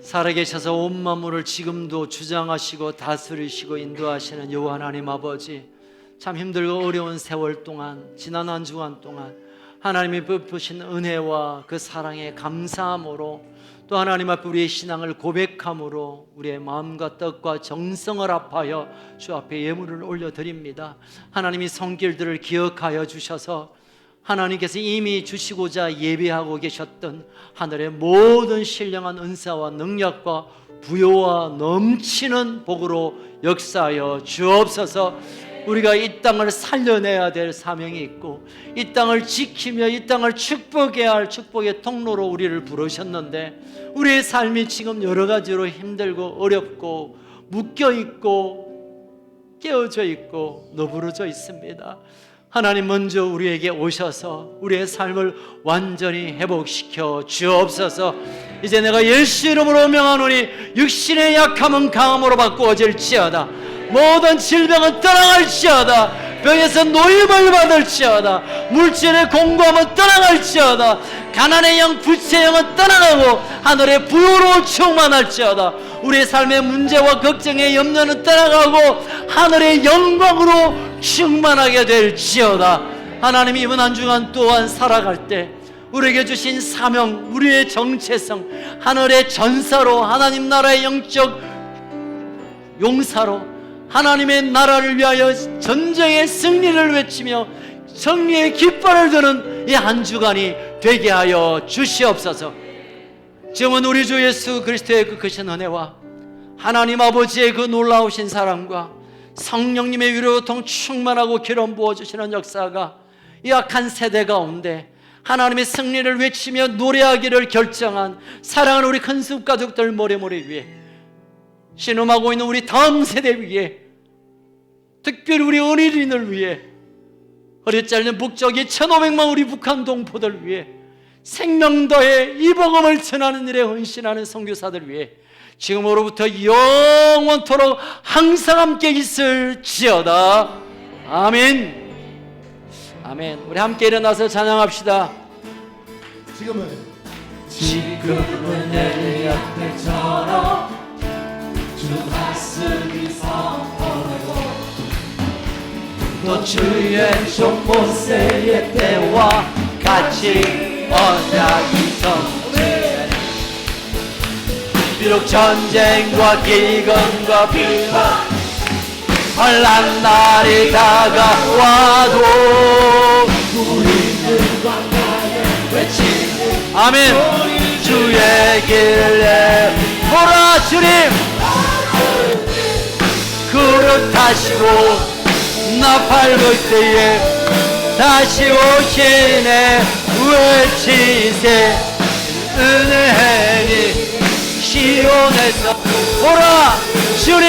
살아계셔서 온 만물을 지금도 주장하시고 다스리시고 인도하시는 여호와 하나님 아버지, 참 힘들고 어려운 세월 동안, 지난 한 주간 동안 하나님이 베푸신 은혜와 그 사랑에 감사함으로, 또 하나님 앞에 우리의 신앙을 고백함으로 우리의 마음과 뜻과 정성을 합하여 주 앞에 예물을 올려드립니다. 하나님이 손길들을 기억하여 주셔서 하나님께서 이미 주시고자 예배하고 계셨던 하늘의 모든 신령한 은사와 능력과 부요와 넘치는 복으로 역사하여 주옵소서. 우리가 이 땅을 살려내야 될 사명이 있고, 이 땅을 지키며 이 땅을 축복해야 할 축복의 통로로 우리를 부르셨는데, 우리의 삶이 지금 여러 가지로 힘들고 어렵고 묶여있고 깨어져 있고 너부러져 있습니다. 하나님 먼저 우리에게 오셔서 우리의 삶을 완전히 회복시켜 주옵소서. 이제 내가 예수 이름으로 명하노니 육신의 약함은 강함으로 바꾸어질지어다. 모든 질병은 떠나갈지어다. 병에서 노임을 받을지어다. 물질의 공고함은 떠나갈지어다. 가난의 영, 부채의 영은 떠나가고 하늘의 부요로 충만할지어다. 우리의 삶의 문제와 걱정의 염려는 떠나가고 하늘의 영광으로 충만하게 될지어다. 하나님이 이번 한 주간 또한 살아갈 때 우리에게 주신 사명, 우리의 정체성, 하늘의 전사로, 하나님 나라의 영적 용사로, 하나님의 나라를 위하여 전쟁의 승리를 외치며 승리의 깃발을 드는 이 한 주간이 되게 하여 주시옵소서. 지금은 우리 주 예수 그리스도의 그 크신 은혜와 하나님 아버지의 그 놀라우신 사랑과 성령님의 위로통 충만하고 기름 부어주시는 역사가 이 악한 세대 가운데 하나님의 승리를 외치며 노래하기를 결정한 사랑하는 우리 큰숲 가족들 모래모래 위에, 신음하고 있는 우리 다음 세대 위에, 특별히 우리 어린이들 위에, 허리 짧는 북쪽 2,500만 우리 북한 동포들 위해 생명도에 이 복음을 전하는 일에 헌신하는 선교사들 위해 지금으로부터 영원토록 항상 함께 있을지어다. 아멘. 아멘. 우리 함께 일어나서 찬양합시다. 지금은 내 앞에처럼 주 가슴이 성포하고 또 주의 종 모세의 때와 같이 언약이 성취해 비록 전쟁과 기근과 비만 환난 날이 다가와도 우리는 광야에 외치는 아멘. 주의 길에 보라 주님 그릇 타시고 나팔볼 때에 다시 오시네 외치세 은혜니 시온에서 보라 주님